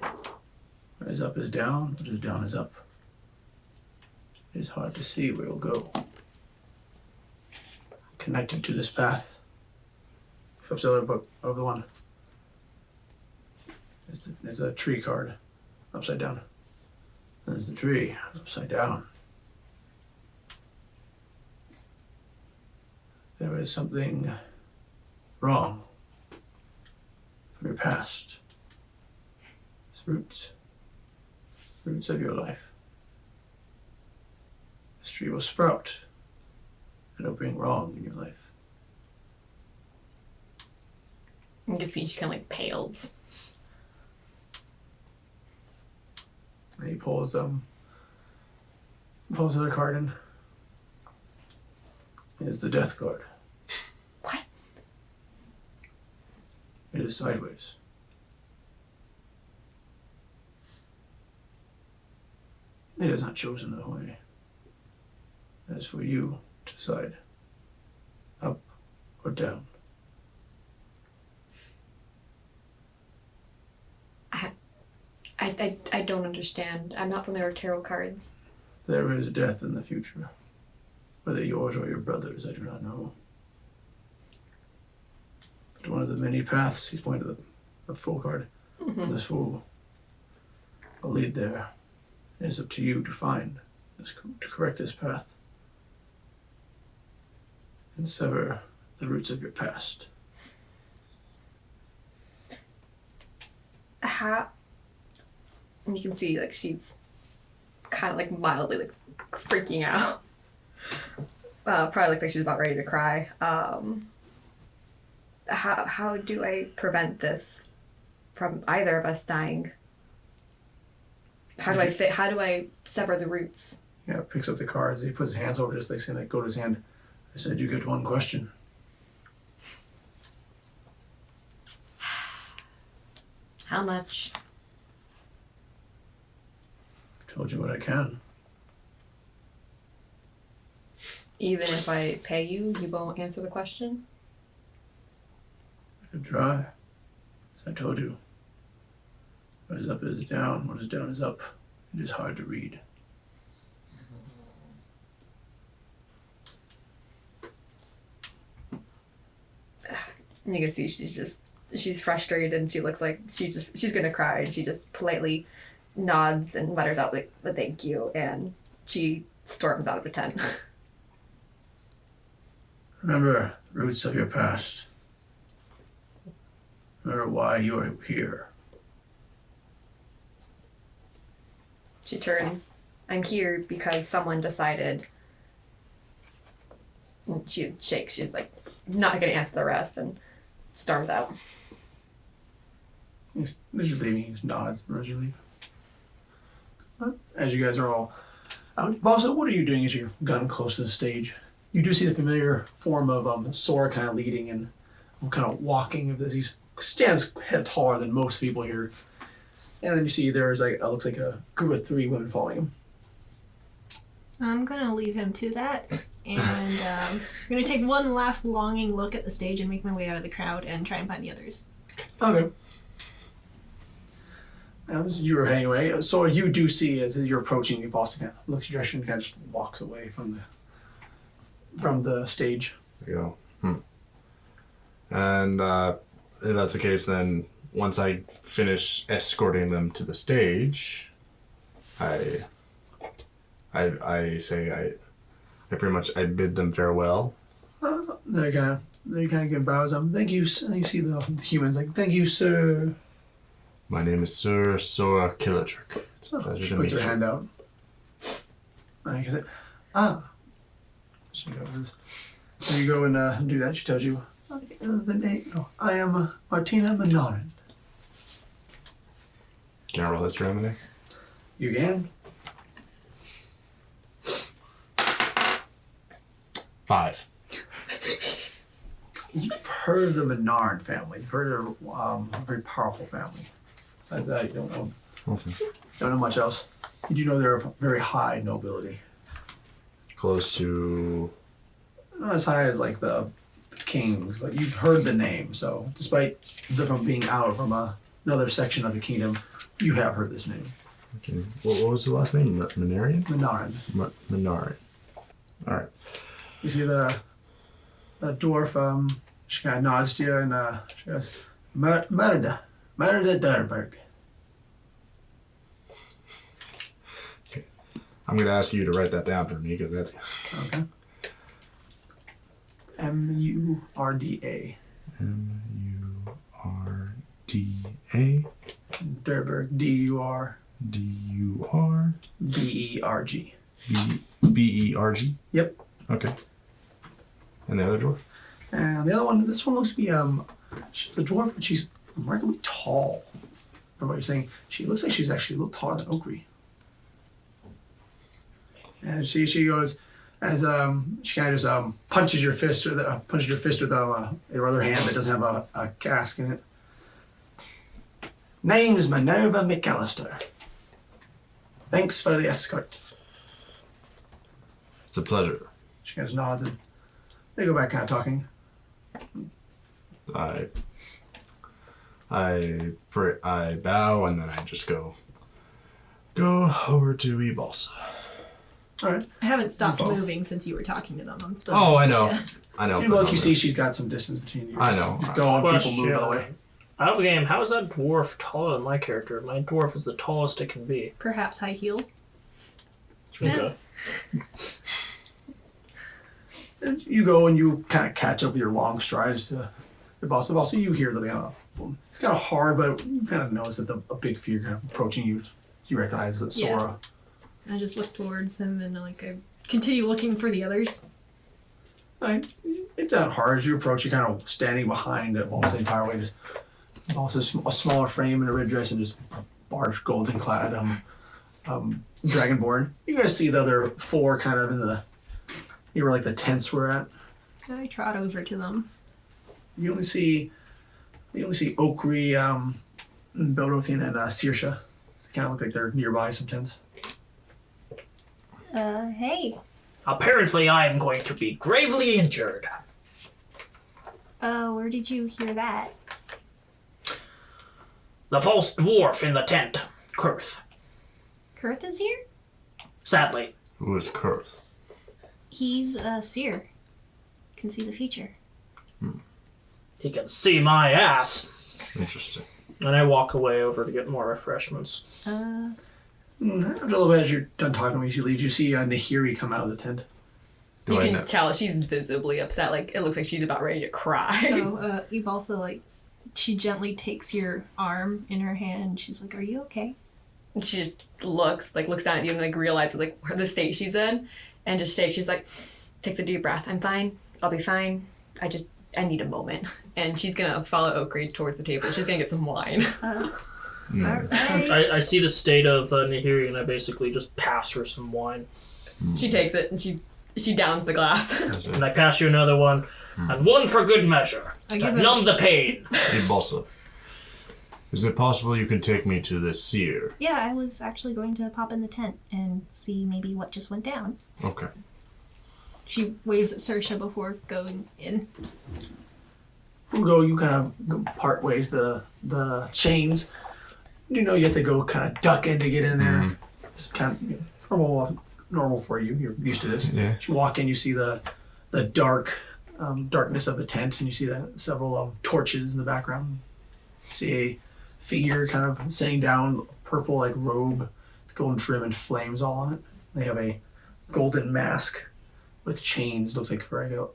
[SPEAKER 1] What is up is down, what is down is up. It is hard to see where it'll go. Connected to this path. Flips the other book over the one. It's a tree card, upside down. There's the tree, upside down. There is something wrong from your past. It's roots of your life. This tree will sprout, and it'll bring wrong in your life.
[SPEAKER 6] You can see she kind of like pales.
[SPEAKER 1] And he pulls another card in. It's the death card.
[SPEAKER 6] What?
[SPEAKER 1] It is sideways. It is not chosen the way. That is for you to decide. Up or down.
[SPEAKER 6] I don't understand. I'm not familiar with tarot cards.
[SPEAKER 1] There is death in the future. Whether yours or your brother's, I do not know. But one of the many paths, he's pointing to the full card. This fool will lead there. It is up to you to find this, to correct this path. And sever the roots of your past.
[SPEAKER 6] How? You can see like she's kind of like mildly like freaking out. Probably looks like she's about ready to cry. How do I prevent this from either of us dying? How do I sever the roots?
[SPEAKER 1] Yeah, picks up the cards. He puts his hands over just like saying, like, go to his hand. I said, you get one question.
[SPEAKER 6] How much?
[SPEAKER 1] Told you what I can.
[SPEAKER 6] Even if I pay you, you won't answer the question?
[SPEAKER 1] I could try. As I told you. What is up is down. What is down is up. It is hard to read.
[SPEAKER 6] You can see she's frustrated and she looks like she's gonna cry, and she just politely nods and mutters out like a thank you, and she storms out of the tent.
[SPEAKER 1] Remember the roots of your past. Remember why you are here.
[SPEAKER 6] She turns. I'm here because someone decided. And she shakes. She's like not gonna answer the rest and storms out.
[SPEAKER 1] As you're leaving, he just nods as you leave. As you guys are all out. Bossa, what are you doing as you've gotten close to the stage? You do see the familiar form of Sora kind of leading and kind of walking. He stands head taller than most people here. And then you see there's like, it looks like a group of 3 women following him.
[SPEAKER 4] I'm gonna leave him to that, and I'm gonna take one last longing look at the stage and make my way out of the crowd and try and find the others.
[SPEAKER 1] Okay. As you were heading away, so you do see as you're approaching, the boss kind of looks at your direction and kind of just walks away from the stage.
[SPEAKER 3] There you go. And if that's the case, then once I finish escorting them to the stage, I pretty much bid them farewell.
[SPEAKER 1] They kind of give bows. Thank you. And you see the humans like, thank you, sir.
[SPEAKER 3] My name is Sir Sora Killitrick. It's a pleasure
[SPEAKER 1] She
[SPEAKER 3] to
[SPEAKER 1] puts
[SPEAKER 3] meet
[SPEAKER 1] her
[SPEAKER 3] you.
[SPEAKER 1] hand out. And you say, She goes. And you go and do that. She tells you the name. Oh, I am Martina Menard.
[SPEAKER 3] Can I roll history on the name?
[SPEAKER 1] You can.
[SPEAKER 3] 5.
[SPEAKER 1] You've heard of the Menard family. You've heard of a very powerful family. Besides that, you don't know much else. You do know they're of very high nobility.
[SPEAKER 3] Close to...
[SPEAKER 1] Not as high as like the kings, but you've heard the name. So despite them from being out from another section of the kingdom, you have heard this name.
[SPEAKER 3] Okay. What was the last name? Menarian?
[SPEAKER 1] Menard.
[SPEAKER 3] Menarian. All right.
[SPEAKER 1] You see the dwarf, she kind of nods to you and she goes, Merida Derberg.
[SPEAKER 3] I'm going to ask you to write that down for me because that's...
[SPEAKER 1] Okay. M-U-R-D-A.
[SPEAKER 3] M-U-R-D-A.
[SPEAKER 1] Derberg. D-U-R.
[SPEAKER 3] D-U-R.
[SPEAKER 1] B-E-R-G.
[SPEAKER 3] B-E-R-G?
[SPEAKER 1] Yep.
[SPEAKER 3] Okay. And the other dwarf?
[SPEAKER 1] And the other one, this one looks to be, she's a dwarf, but she's remarkably tall. From what you're saying, she looks like she's actually a little taller than Okri. And she goes, as she kind of just punches your fist with your other hand that doesn't have a cask in it. Name's Minerva McAllister. Thanks for the escort.
[SPEAKER 3] It's a pleasure.
[SPEAKER 1] She kind of nods and they go back kind of talking.
[SPEAKER 3] I bow and then I just go over to Ebalsa.
[SPEAKER 1] All right.
[SPEAKER 4] I haven't stopped
[SPEAKER 1] Both.
[SPEAKER 4] moving since you were talking to them. I'm still.
[SPEAKER 3] Oh, I know.
[SPEAKER 4] Yeah.
[SPEAKER 3] I know.
[SPEAKER 1] You
[SPEAKER 3] but
[SPEAKER 1] look,
[SPEAKER 3] I'm
[SPEAKER 1] you
[SPEAKER 3] good.
[SPEAKER 1] see she's got some distance between you.
[SPEAKER 3] I know.
[SPEAKER 1] You go and people move that way.
[SPEAKER 2] Out of the game, how is that dwarf taller than my character? My dwarf is the tallest it can be.
[SPEAKER 4] Perhaps high heels.
[SPEAKER 2] Okay.
[SPEAKER 1] And you go and you kind of catch up with your long strides to the boss. The boss, you hear the boom. It's kind of hard, but you kind of notice that a big figure kind of approaching you. You recognize it's
[SPEAKER 4] Yeah.
[SPEAKER 1] Sora.
[SPEAKER 4] I just look towards him and like I continue looking for the others.
[SPEAKER 1] Like, it's not hard as you approach. You're kind of standing behind the boss the entire way. Just boss is a smaller frame in a red dress and just large golden clad dragonborn. You guys see the other four kind of in the where like the tents were at.
[SPEAKER 4] I trot over to them.
[SPEAKER 1] You only see Okri, Belrothian, and Saoirse. It kind of look like they're nearby some tents.
[SPEAKER 4] Hey.
[SPEAKER 2] Apparently, I am going to be gravely injured.
[SPEAKER 4] Where did you hear that?
[SPEAKER 2] The false dwarf in the tent, Kurth.
[SPEAKER 4] Kurth is here?
[SPEAKER 2] Sadly,
[SPEAKER 3] Who is Kurth?
[SPEAKER 4] He's a seer. Can see the future.
[SPEAKER 2] he can see my ass.
[SPEAKER 3] Interesting.
[SPEAKER 2] And I walk away over to get more refreshments.
[SPEAKER 1] After a little bit, as you're done talking when she leaves, you see Nahiri come out of the tent.
[SPEAKER 3] Do
[SPEAKER 6] You
[SPEAKER 3] I
[SPEAKER 6] can
[SPEAKER 3] know?
[SPEAKER 6] tell she's visibly upset. Like, it looks like she's about ready to cry.
[SPEAKER 4] So, Eve also, like, she gently takes your arm in her hand. She's like, are you okay?
[SPEAKER 6] And she just looks down at you and, like, realizes, like, the state she's in and just shakes. She's like, takes a deep breath. I'm fine. I'll be fine. I need a moment. And she's going to follow Okri towards the table. She's going to get some wine.
[SPEAKER 4] Alright.
[SPEAKER 2] I see the state of Nahiri, and I basically just pass her some wine.
[SPEAKER 6] She takes it and she downs the glass.
[SPEAKER 3] Is it
[SPEAKER 2] And I pass you another one, and one for good measure,
[SPEAKER 4] I
[SPEAKER 2] to
[SPEAKER 4] give it-
[SPEAKER 2] numb the pain.
[SPEAKER 3] Balsa? Is it possible you can take me to this seer?
[SPEAKER 4] Yeah, I was actually going to pop in the tent and see maybe what just went down.
[SPEAKER 3] Okay.
[SPEAKER 4] She waves at Saoirse before going in.
[SPEAKER 1] You kind of go part ways the chains. You know you have to go kind of duck in to get in there. It's kind of normal for you. You're used to this.
[SPEAKER 3] Yeah.
[SPEAKER 1] As you walk in, you see the darkness of the tent, and you see that several torches in the background. You see a figure kind of sitting down, purple like robe, with golden trim and flames all on it. They have a golden mask with chains. Looks like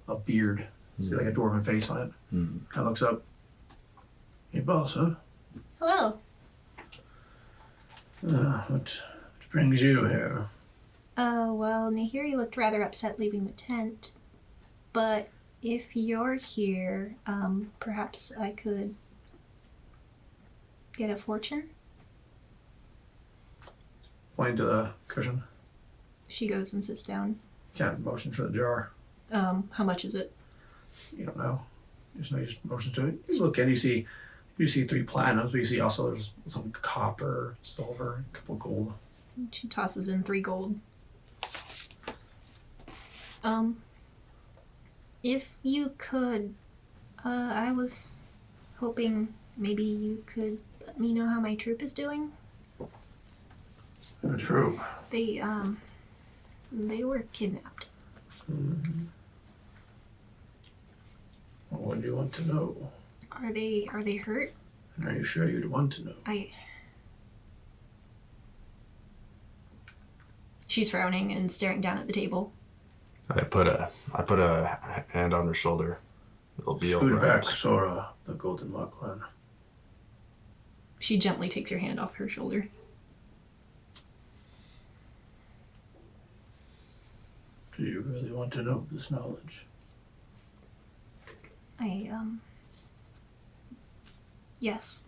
[SPEAKER 1] a beard. You see like a dwarven face on it. Kind of looks up. Hey, boss, huh?
[SPEAKER 4] Hello.
[SPEAKER 1] What brings you here?
[SPEAKER 4] Well, Nahiri looked rather upset leaving the tent. But if you're here, perhaps I could get a fortune?
[SPEAKER 1] Point to the cushion.
[SPEAKER 4] She goes and sits down.
[SPEAKER 1] Kind of motions for the jar.
[SPEAKER 4] How much is it?
[SPEAKER 1] You don't know. You just motion to it. You look in, you see 3 platinums, but you see also there's some copper, silver, a couple gold.
[SPEAKER 4] She tosses in 3 gold. If you could, I was hoping maybe you could let me know how my troop is doing.
[SPEAKER 1] True.
[SPEAKER 4] They were kidnapped.
[SPEAKER 1] What do you want to know?
[SPEAKER 4] Are they hurt?
[SPEAKER 1] And are you sure you'd want to know?
[SPEAKER 4] She's frowning and staring down at the table.
[SPEAKER 3] I put a hand on her shoulder. It'll be all
[SPEAKER 1] Good
[SPEAKER 3] right.
[SPEAKER 1] back, Sora, the golden Mugwan.
[SPEAKER 4] She gently takes her hand off her shoulder.
[SPEAKER 1] Do you really want to know this knowledge?
[SPEAKER 4] Yes.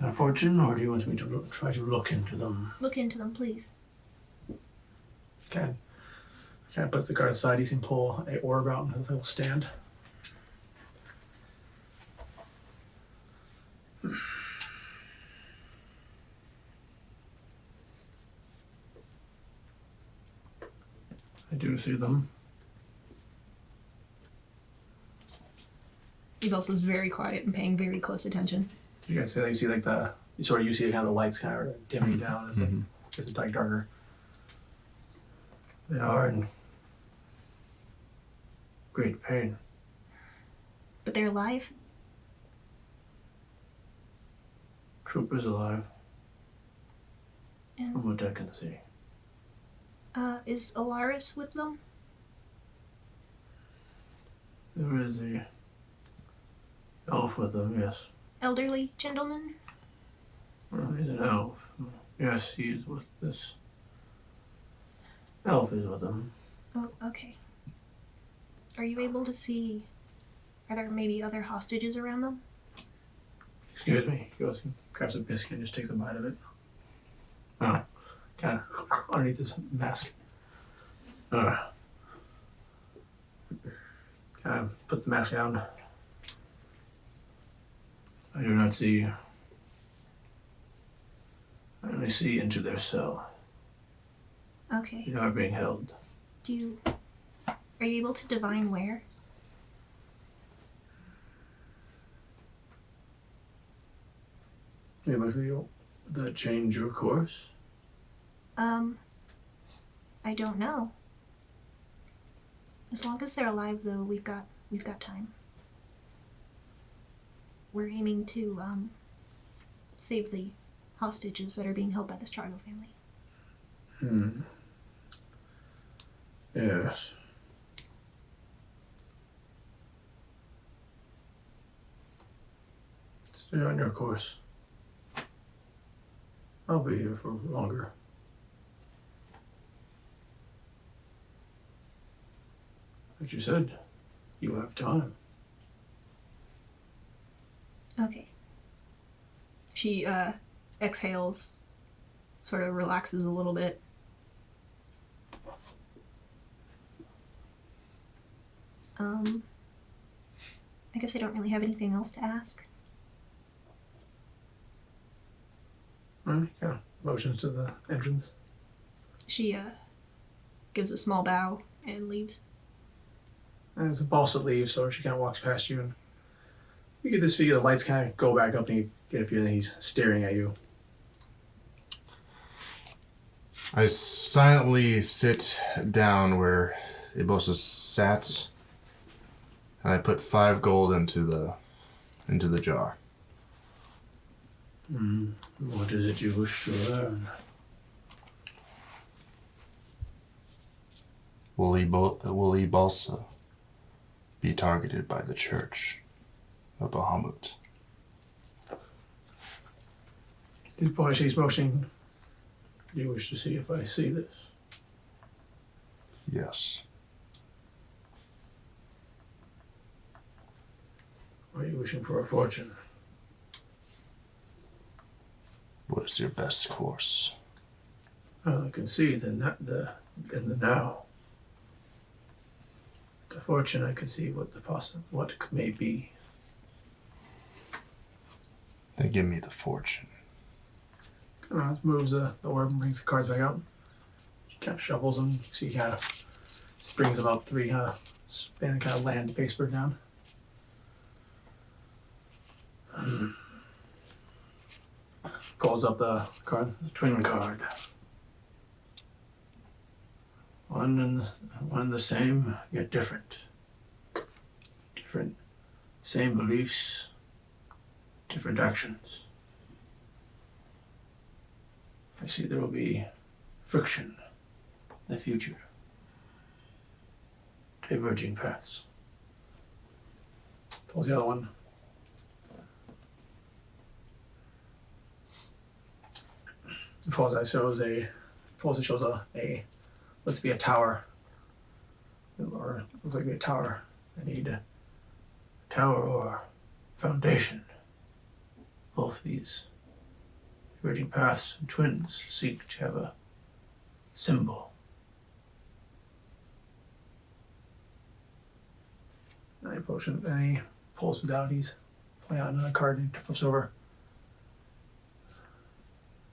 [SPEAKER 1] A fortune, or do you want me to try to look into them?
[SPEAKER 4] Look into them, please.
[SPEAKER 1] Okay. Kind of puts the card aside. You can pull a orb out and it will stand. I do see them.
[SPEAKER 4] Evel's is very quiet and paying very close attention.
[SPEAKER 1] You guys say that you see like the you see kind of the lights kind of dimming down as
[SPEAKER 3] Mhm.
[SPEAKER 1] it gets like darker. They are in great pain.
[SPEAKER 4] But they're alive?
[SPEAKER 1] Trooper's alive,
[SPEAKER 4] And
[SPEAKER 1] from what I can see.
[SPEAKER 4] is Alaris with them?
[SPEAKER 1] There is a elf with them, yes.
[SPEAKER 4] Elderly gentleman?
[SPEAKER 1] Well, he's an elf. Yes, he's with this. Elf is with them.
[SPEAKER 4] Oh, okay. Are you able to see? Are there maybe other hostages around them?
[SPEAKER 1] Excuse me. He goes and grabs a biscuit and just takes a bite of it. Oh, kind of underneath his mask. Kind of puts the mask down. I do not see. I only see into their cell.
[SPEAKER 4] Okay.
[SPEAKER 1] They are being held.
[SPEAKER 4] Are you able to divine where?
[SPEAKER 1] Hey, Leslie, will that change your course?
[SPEAKER 4] I don't know. As long as they're alive, though, we've got time. We're aiming to save the hostages that are being held by the Strago family.
[SPEAKER 1] Yes. Stay on your course. I'll be here for longer. But you said you have time.
[SPEAKER 4] Okay. She exhales, sort of relaxes a little bit. I guess I don't really have anything else to ask.
[SPEAKER 1] Yeah. Motions to the entrance.
[SPEAKER 4] She gives a small bow and leaves.
[SPEAKER 1] And as the boss leaves, so she kind of walks past you, and you get this feel. The lights kind of go back up, and you get a feeling he's staring at you.
[SPEAKER 3] I silently sit down where Ibosa sat, and I put 5 gold into the jar.
[SPEAKER 1] What is it you wish to learn?
[SPEAKER 3] Will Ibosa be targeted by the Church of Bahamut?
[SPEAKER 1] Did boy she's motioning? Do you wish to see if I see this?
[SPEAKER 3] Yes.
[SPEAKER 1] Are you wishing for a fortune?
[SPEAKER 3] What is your best course?
[SPEAKER 1] Well, I can see in the now. The fortune, I can see what may be.
[SPEAKER 3] Then give me the fortune.
[SPEAKER 1] Moves the orb and brings the cards back out. Kind of shuffles them. You see, kind of brings them up 3 span, kind of land base for down. Calls up the card, the twin card. One and the same, yet different. Different, same beliefs, different actions. I see there will be friction in the future. Diverging paths. Pulls the other one. Pulls that shows a looks to be a tower. Or looks like a tower. I need a tower or foundation. Both these diverging paths and twins seek to have a symbol. And he pulls it out, he's pulling out another card and he flips over.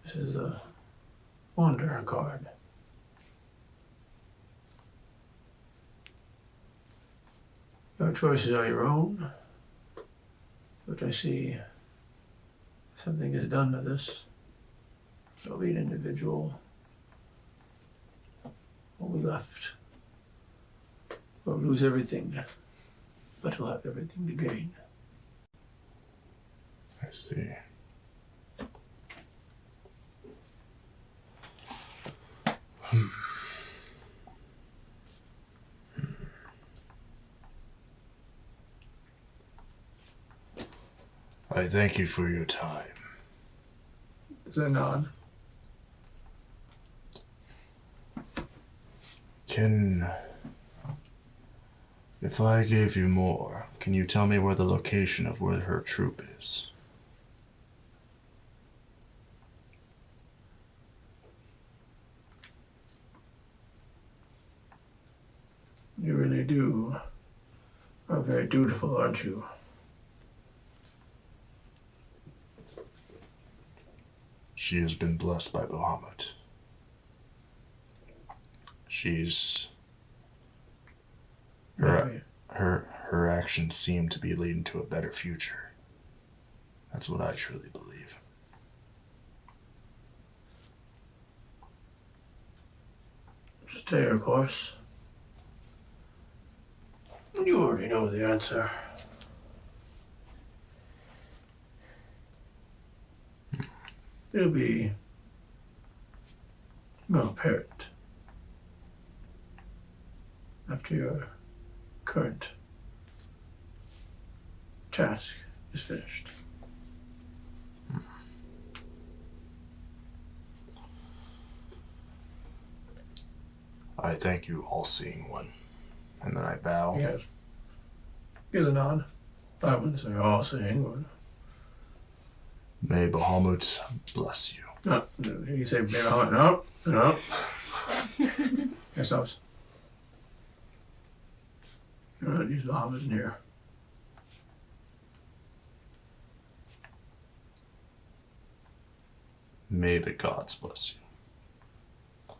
[SPEAKER 1] This is a Wanderer card. Your choices are your own, but I see something is done to this, there'll be an individual will be left. We'll lose everything, but we'll have everything to gain.
[SPEAKER 3] I see. I thank you for your time.
[SPEAKER 1] Is that nod?
[SPEAKER 3] If I gave you more, can you tell me where the location of where her troop is?
[SPEAKER 1] You really are very dutiful, aren't you?
[SPEAKER 3] She has been blessed by Bahamut. Her actions seem to be leading to a better future. That's what I truly believe.
[SPEAKER 1] Stay your course. You already know the answer. It'll be more apparent after your current task is finished.
[SPEAKER 3] I thank you, all-seeing one. And then I bow.
[SPEAKER 1] Yes. Gives a nod. I wouldn't say all seeing, but
[SPEAKER 3] May Bahamut bless you.
[SPEAKER 1] no. You say maybe no. Yourselves. You're not use Bahamas in here.
[SPEAKER 3] May the gods bless you.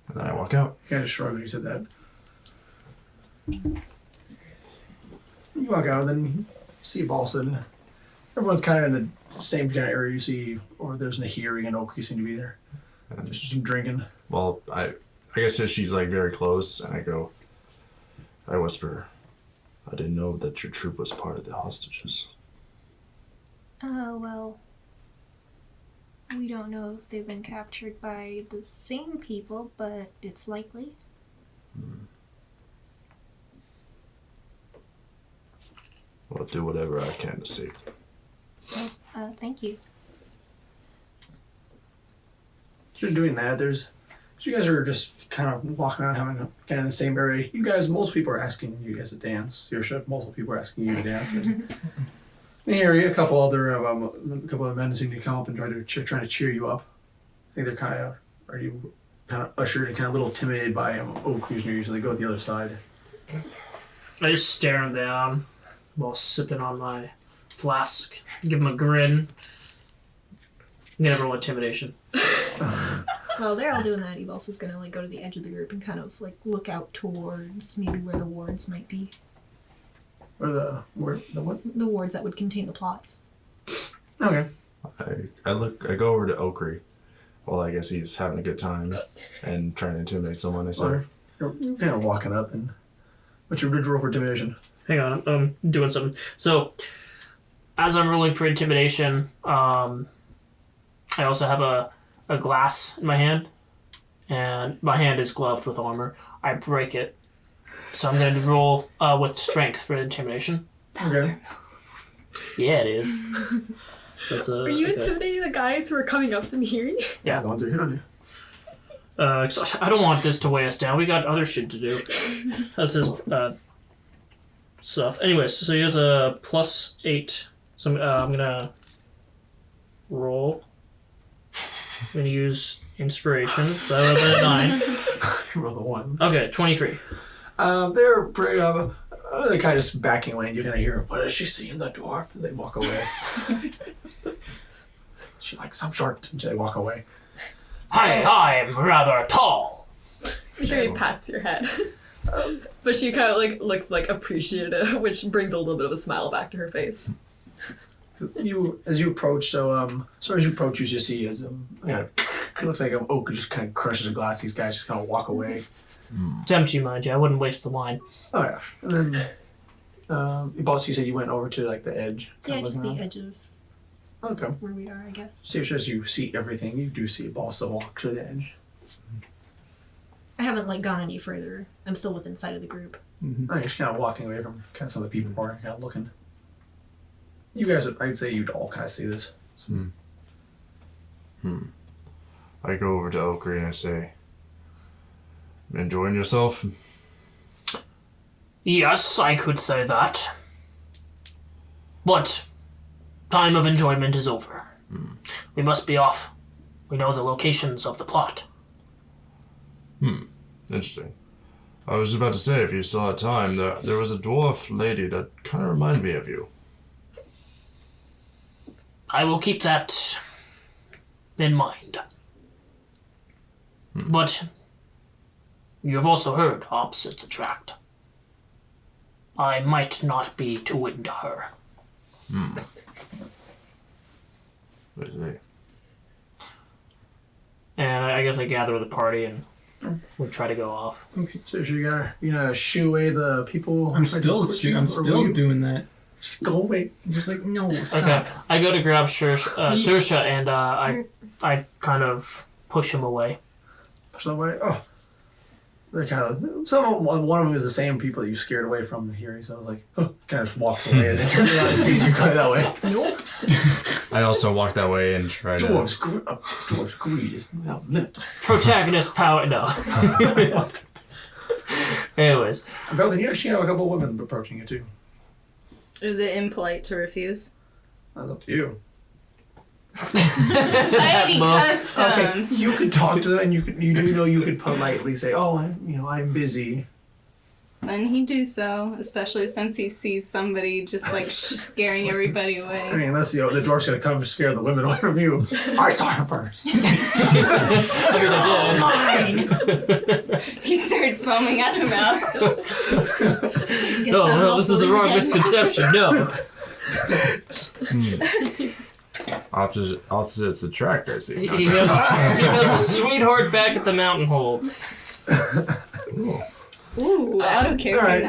[SPEAKER 3] And then I walk out.
[SPEAKER 1] You kind of shrug when you said that. You walk out, and then you see Balson. Everyone's kind of in the same kind of area you see, or there's Nahiri and Oak, you seem to be there.
[SPEAKER 3] And
[SPEAKER 1] Just some drinking.
[SPEAKER 3] well, I guess if she's like very close, and I whisper, I didn't know that your troop was part of the hostages.
[SPEAKER 4] Well, we don't know if they've been captured by the same people, but it's likely.
[SPEAKER 3] I'll do whatever I can to save them.
[SPEAKER 4] Thank you.
[SPEAKER 1] As you're doing that, you guys are just kind of walking around, having kind of in the same area. You guys, most people are asking you guys to dance. Your ship, multiple people are asking you to dance. And here, a couple of men seem to come up and trying to cheer you up. I think they're kind of already kind of ushered and kind of a little intimidated by Oak, who's near you, so they go to the other side.
[SPEAKER 2] I just stare him down while sipping on my flask. Give him a grin. Never roll intimidation.
[SPEAKER 4] Well, they're all doing that. Evol's gonna like go to the edge of the group and kind of like look out towards maybe where the wards might be.
[SPEAKER 1] Or the what?
[SPEAKER 4] The wards that would contain the plots.
[SPEAKER 1] Okay.
[SPEAKER 3] I go over to Okri. Well, I guess he's having a good time and trying to intimidate someone. I say,
[SPEAKER 1] You're kind of walking up, and what's your roll for intimidation?
[SPEAKER 2] Hang on, I'm doing something. So, as I'm rolling for intimidation, I also have a glass in my hand, and my hand is gloved with armor. I break it, so I'm going to roll with strength for intimidation.
[SPEAKER 1] Okay.
[SPEAKER 2] Yeah, it is. That's
[SPEAKER 6] Are you intimidating the guys who are coming up to me here?
[SPEAKER 2] Yeah.
[SPEAKER 1] The ones that hit on you.
[SPEAKER 2] 'Cause I don't want this to weigh us down. We got other shit to do. That's his stuff. Anyways, so he has a +8. So I'm gonna roll. I'm gonna use inspiration. So I rolled a 9.
[SPEAKER 1] Roll the 1.
[SPEAKER 2] Okay, 23.
[SPEAKER 1] They're pretty. They're kind of just backing away, and you kind of hear, "What is she seeing, the dwarf?" And they walk away. She's like, "I'm short," and they walk away.
[SPEAKER 2] Hi, I'm rather tall.
[SPEAKER 6] Mary pats your head. But she kind of like looks like appreciative, which brings a little bit of a smile back to her face.
[SPEAKER 1] As you approach, as you approach, you just see as it looks like an oak just kind of crushes a glass. These guys just kind of walk away.
[SPEAKER 2] It's empty, mind you. I wouldn't waste the wine.
[SPEAKER 1] Oh yeah, and then boss, you said you went over to like the edge.
[SPEAKER 4] Yeah, just the edge of
[SPEAKER 1] Okay.
[SPEAKER 4] where we are, I guess.
[SPEAKER 1] So as you see everything, you do see a boss that walk to the edge.
[SPEAKER 4] I haven't like gone any further. I'm still within sight of the group.
[SPEAKER 1] Oh, you're just kind of walking away from kind of some of the people who are kind of looking. You guys, I'd say you'd all kind of see this.
[SPEAKER 3] I go over to Oakley and I say, enjoying yourself?
[SPEAKER 2] Yes, I could say that. But time of enjoyment is over. We must be off. We know the locations of the plot.
[SPEAKER 3] Interesting. I was about to say, if you still had time, there was a dwarf lady that kind of reminded me of you.
[SPEAKER 2] I will keep that in mind. But you have also heard opposites attract. I might not be too into her.
[SPEAKER 3] What is it?
[SPEAKER 2] And I guess I gather the party and we try to go off.
[SPEAKER 1] Okay. So you gotta shoo away the people.
[SPEAKER 5] I'm still doing that.
[SPEAKER 1] Just go away.
[SPEAKER 5] Just like, no, stop.
[SPEAKER 2] Okay, I go to grab Saoirse and I kind of push him away.
[SPEAKER 1] Push them away. Oh, they're kind of one of them is the same people that you scared away from hearing. So I was like, kind of walks away as he turns around and sees you going that way.
[SPEAKER 4] Nope.
[SPEAKER 3] I also walk that way and try to...
[SPEAKER 1] Dwarves' greed is without limit.
[SPEAKER 2] Protagonist power. No. Anyways,
[SPEAKER 1] Well, then you actually have a couple of women approaching you too.
[SPEAKER 7] Is it impolite to refuse?
[SPEAKER 1] That's up to you.
[SPEAKER 7] Society
[SPEAKER 2] Look.
[SPEAKER 7] customs.
[SPEAKER 1] Okay, you could talk to them, and you do know you could politely say, "Oh, I'm busy."
[SPEAKER 7] Then he do so, especially since he sees somebody just like scaring everybody
[SPEAKER 1] I
[SPEAKER 7] away.
[SPEAKER 1] mean, unless the dwarf's gonna come to scare the women away from you. I saw him first.
[SPEAKER 2] I mean, I
[SPEAKER 7] He starts foaming at her mouth.
[SPEAKER 2] did. No, this is the wrong misconception. No.
[SPEAKER 3] Opposites attract, I see.
[SPEAKER 2] He has a sweetheart back at the mountain hole.
[SPEAKER 7] Ooh, out of
[SPEAKER 1] All
[SPEAKER 7] character
[SPEAKER 1] right,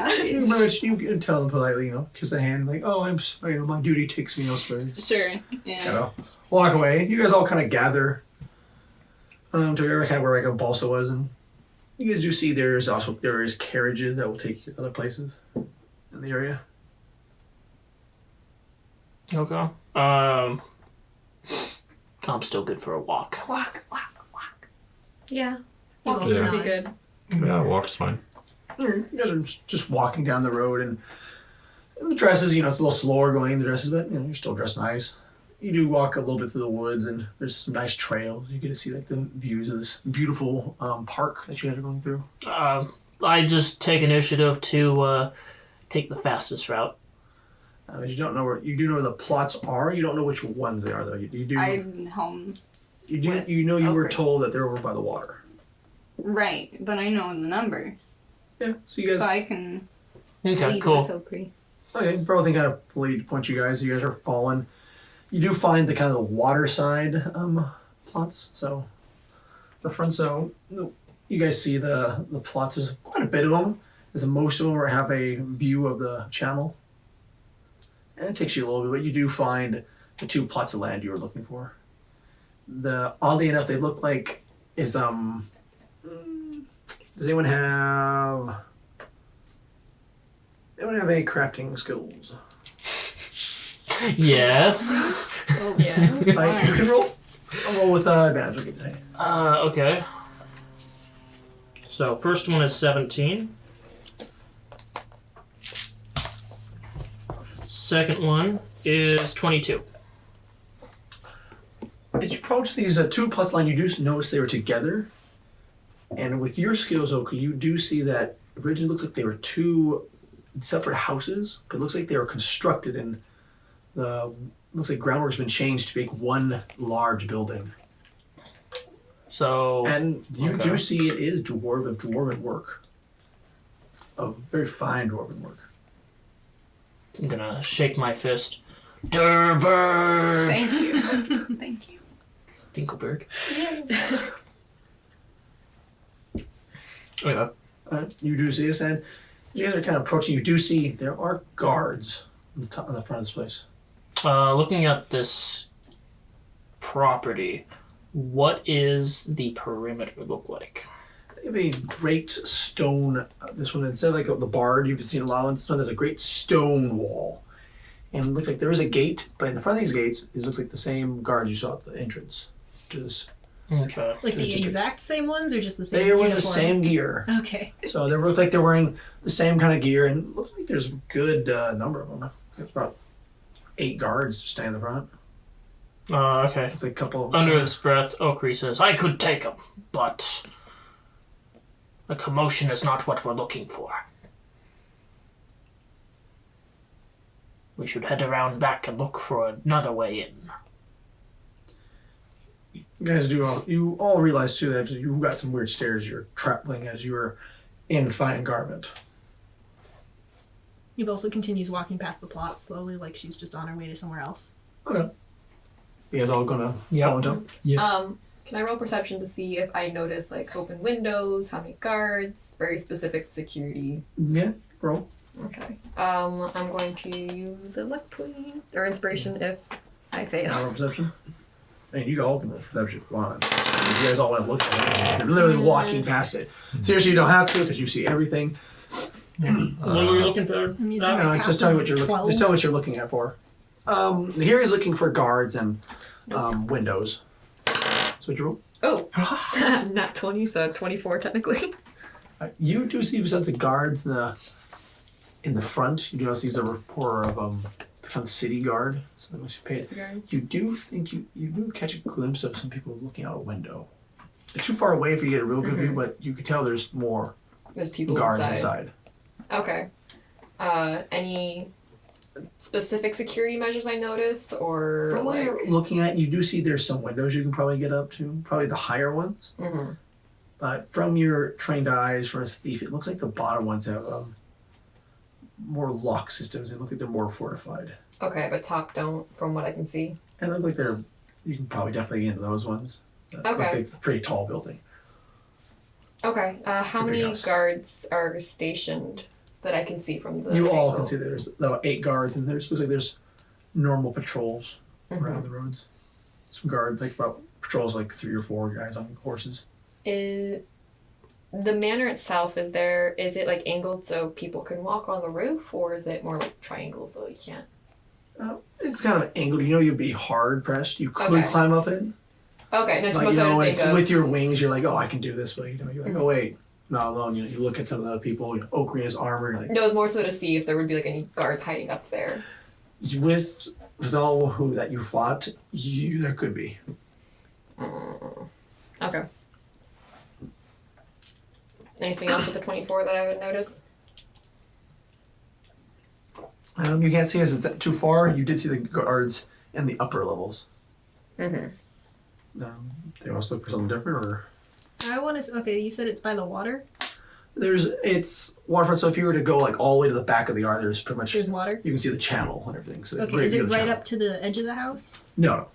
[SPEAKER 7] knowledge.
[SPEAKER 1] you can tell them politely, kiss the hand, like, "Oh, I'm sorry, my duty takes me elsewhere."
[SPEAKER 7] Sure, yeah.
[SPEAKER 1] Walk away. You guys all kind of gather to kind of where like a balsa was, and you guys do see there is carriages that will take you to other places in the area.
[SPEAKER 2] Okay. I'm still good for a walk.
[SPEAKER 6] Walk. Yeah.
[SPEAKER 4] He
[SPEAKER 6] Walk
[SPEAKER 4] also
[SPEAKER 6] would be
[SPEAKER 4] nods.
[SPEAKER 6] good.
[SPEAKER 3] Yeah, walk's fine.
[SPEAKER 1] You guys are just walking down the road, and the dresses, it's a little slower going in the dresses, but you're still dressed nice. You do walk a little bit through the woods, and there's some nice trails. You get to see like the views of this beautiful park that you guys are going through.
[SPEAKER 2] I just take initiative to take the fastest route.
[SPEAKER 1] You don't know where the plots are. You don't know which ones they are though. You do.
[SPEAKER 7] I'm home.
[SPEAKER 1] You do.
[SPEAKER 7] with
[SPEAKER 1] You know you were
[SPEAKER 7] Oakley.
[SPEAKER 1] told that they're over by the water.
[SPEAKER 7] Right, but I know the numbers.
[SPEAKER 1] Yeah. So you guys.
[SPEAKER 7] So I can
[SPEAKER 2] Okay,
[SPEAKER 7] lead
[SPEAKER 2] cool.
[SPEAKER 7] with Oakley.
[SPEAKER 1] Okay, everything kind of point you guys. You guys are following. You do find the kind of the water side plots. So the front. So you guys see the plots. There's quite a bit of them. As most of them have a view of the channel. And it takes you a little bit, but you do find the two plots of land you were looking for. Oddly enough, they look like does anyone have any crafting skills?
[SPEAKER 2] Yes.
[SPEAKER 7] Oh yeah.
[SPEAKER 1] Like, you can roll. I'll roll with advantage. I'll give it to you.
[SPEAKER 2] Okay. So first one is 17. Second one is 22.
[SPEAKER 1] As you approach these two plots line, you do notice they were together. And with your skills, Oka, you do see that it originally looks like they were two separate houses, but it looks like they were constructed and looks like groundwork's been changed to make one large building.
[SPEAKER 2] So
[SPEAKER 1] And you
[SPEAKER 2] okay.
[SPEAKER 1] do see it is dwarven work. Of very fine dwarven work.
[SPEAKER 2] I'm gonna shake my fist. Durberg.
[SPEAKER 7] Thank you. Thank you.
[SPEAKER 2] Dinkelberg.
[SPEAKER 1] Oh, yeah. You do see this, and you guys are kind of approaching. You do see there are guards on the front of this place.
[SPEAKER 2] Looking at this property, what is the perimeter look like?
[SPEAKER 1] They have a great stone. This one, instead of like the bard you've seen a lot of, this one has a great stone wall. And it looks like there is a gate, but in the front of these gates, it looks like the same guards you saw at the entrance to this.
[SPEAKER 2] Okay.
[SPEAKER 4] Like the
[SPEAKER 1] Just-
[SPEAKER 4] exact same ones or just the same
[SPEAKER 1] They are wearing the
[SPEAKER 4] uniform?
[SPEAKER 1] same gear.
[SPEAKER 4] Okay.
[SPEAKER 1] So they look like they're wearing the same kind of gear, and it looks like there's a good number of them. It's about 8 guards just standing in the front.
[SPEAKER 2] Okay.
[SPEAKER 1] It's like a couple.
[SPEAKER 2] Under his breath, Okri says, I could take him, but a commotion is not what we're looking for. We should head around back and look for another way in.
[SPEAKER 1] You guys you all realize too that you got some weird stares you're traveling as you were in fine garment.
[SPEAKER 4] Eve also continues walking past the plot slowly, like she's just on her way to somewhere else.
[SPEAKER 1] Okay. You guys all gonna
[SPEAKER 2] Yeah.
[SPEAKER 1] follow into?
[SPEAKER 5] Yes.
[SPEAKER 6] Can I roll perception to see if I notice like open windows, how many guards, very specific security?
[SPEAKER 1] Yeah, roll.
[SPEAKER 6] Okay. I'm going to use a luck point or inspiration if I fail.
[SPEAKER 1] Roll perception. And you all can roll perception if you want. You guys all want to look at it. You're literally walking past it. Seriously, you don't have to because you see everything.
[SPEAKER 2] What were you looking for?
[SPEAKER 4] I'm using
[SPEAKER 2] Uh,
[SPEAKER 4] my
[SPEAKER 1] Just
[SPEAKER 4] passive
[SPEAKER 1] tell me what you're looking.
[SPEAKER 4] 12.
[SPEAKER 1] Just tell me what you're looking at for. Here he's looking for guards and windows. That's what you roll.
[SPEAKER 6] Oh, not 20, so 24 technically.
[SPEAKER 1] You do see besides the guards in the front. You do not see the rapport of the kind of city guard. So that must be paid. You do think you do catch a glimpse of some people looking out a window. They're too far away for you to get a real good view, but you can tell there's more
[SPEAKER 6] There's people
[SPEAKER 1] guards
[SPEAKER 6] inside.
[SPEAKER 1] inside.
[SPEAKER 6] Okay. Any specific security measures I notice, or
[SPEAKER 1] From what
[SPEAKER 6] like?
[SPEAKER 1] you're looking at, you do see there's some windows you can probably get up to, probably the higher ones.
[SPEAKER 6] Mm-hmm.
[SPEAKER 1] But from your trained eyes, for a thief, it looks like the bottom ones have more lock systems. They look like they're more fortified.
[SPEAKER 6] Okay, but top don't, from what I can see.
[SPEAKER 1] And they look like you can probably definitely get into those ones. Look
[SPEAKER 6] Okay.
[SPEAKER 1] like it's a pretty tall building.
[SPEAKER 6] Okay. How
[SPEAKER 1] Pretty big
[SPEAKER 6] many
[SPEAKER 1] house.
[SPEAKER 6] guards are stationed that I can see from the?
[SPEAKER 1] You all
[SPEAKER 6] angle?
[SPEAKER 1] can see there's about 8 guards, and looks like there's normal patrols
[SPEAKER 6] Mm-hmm.
[SPEAKER 1] around the roads. Some guards, like about patrols, like 3 or 4 guys on horses.
[SPEAKER 6] Is the manor itself, is it like angled so people can walk on the roof, or is it more like triangle so you can't?
[SPEAKER 1] It's kind of angled. You know, you'd be hard pressed. You could
[SPEAKER 6] Okay.
[SPEAKER 1] climb up it.
[SPEAKER 6] Okay, no,
[SPEAKER 1] Like,
[SPEAKER 6] most
[SPEAKER 1] you know,
[SPEAKER 6] I
[SPEAKER 1] it's
[SPEAKER 6] think of.
[SPEAKER 1] with your wings. You're like, oh, I can do this, but you're like,
[SPEAKER 6] Mm-hmm.
[SPEAKER 1] oh wait, not alone. You look at some of the other people. Okri in his armor. You're like,
[SPEAKER 6] No, it's more so to see if there would be like any guards hiding up there.
[SPEAKER 1] with all who that you fought, there could be.
[SPEAKER 6] Okay. Anything else with the 24 that I would notice?
[SPEAKER 1] You can't see as it's too far. You did see the guards in the upper levels.
[SPEAKER 6] Mm-hmm.
[SPEAKER 1] They must look for something different, or
[SPEAKER 4] I want to. Okay, you said it's by the water.
[SPEAKER 1] it's waterfront. So if you were to go like all the way to the back of the yard, there's pretty much
[SPEAKER 4] There's water.
[SPEAKER 1] you can see the channel and everything. So
[SPEAKER 4] Okay,
[SPEAKER 1] great
[SPEAKER 4] is
[SPEAKER 1] view
[SPEAKER 4] it
[SPEAKER 1] of the
[SPEAKER 4] right
[SPEAKER 1] channel.
[SPEAKER 4] up to the edge of the house?
[SPEAKER 1] No.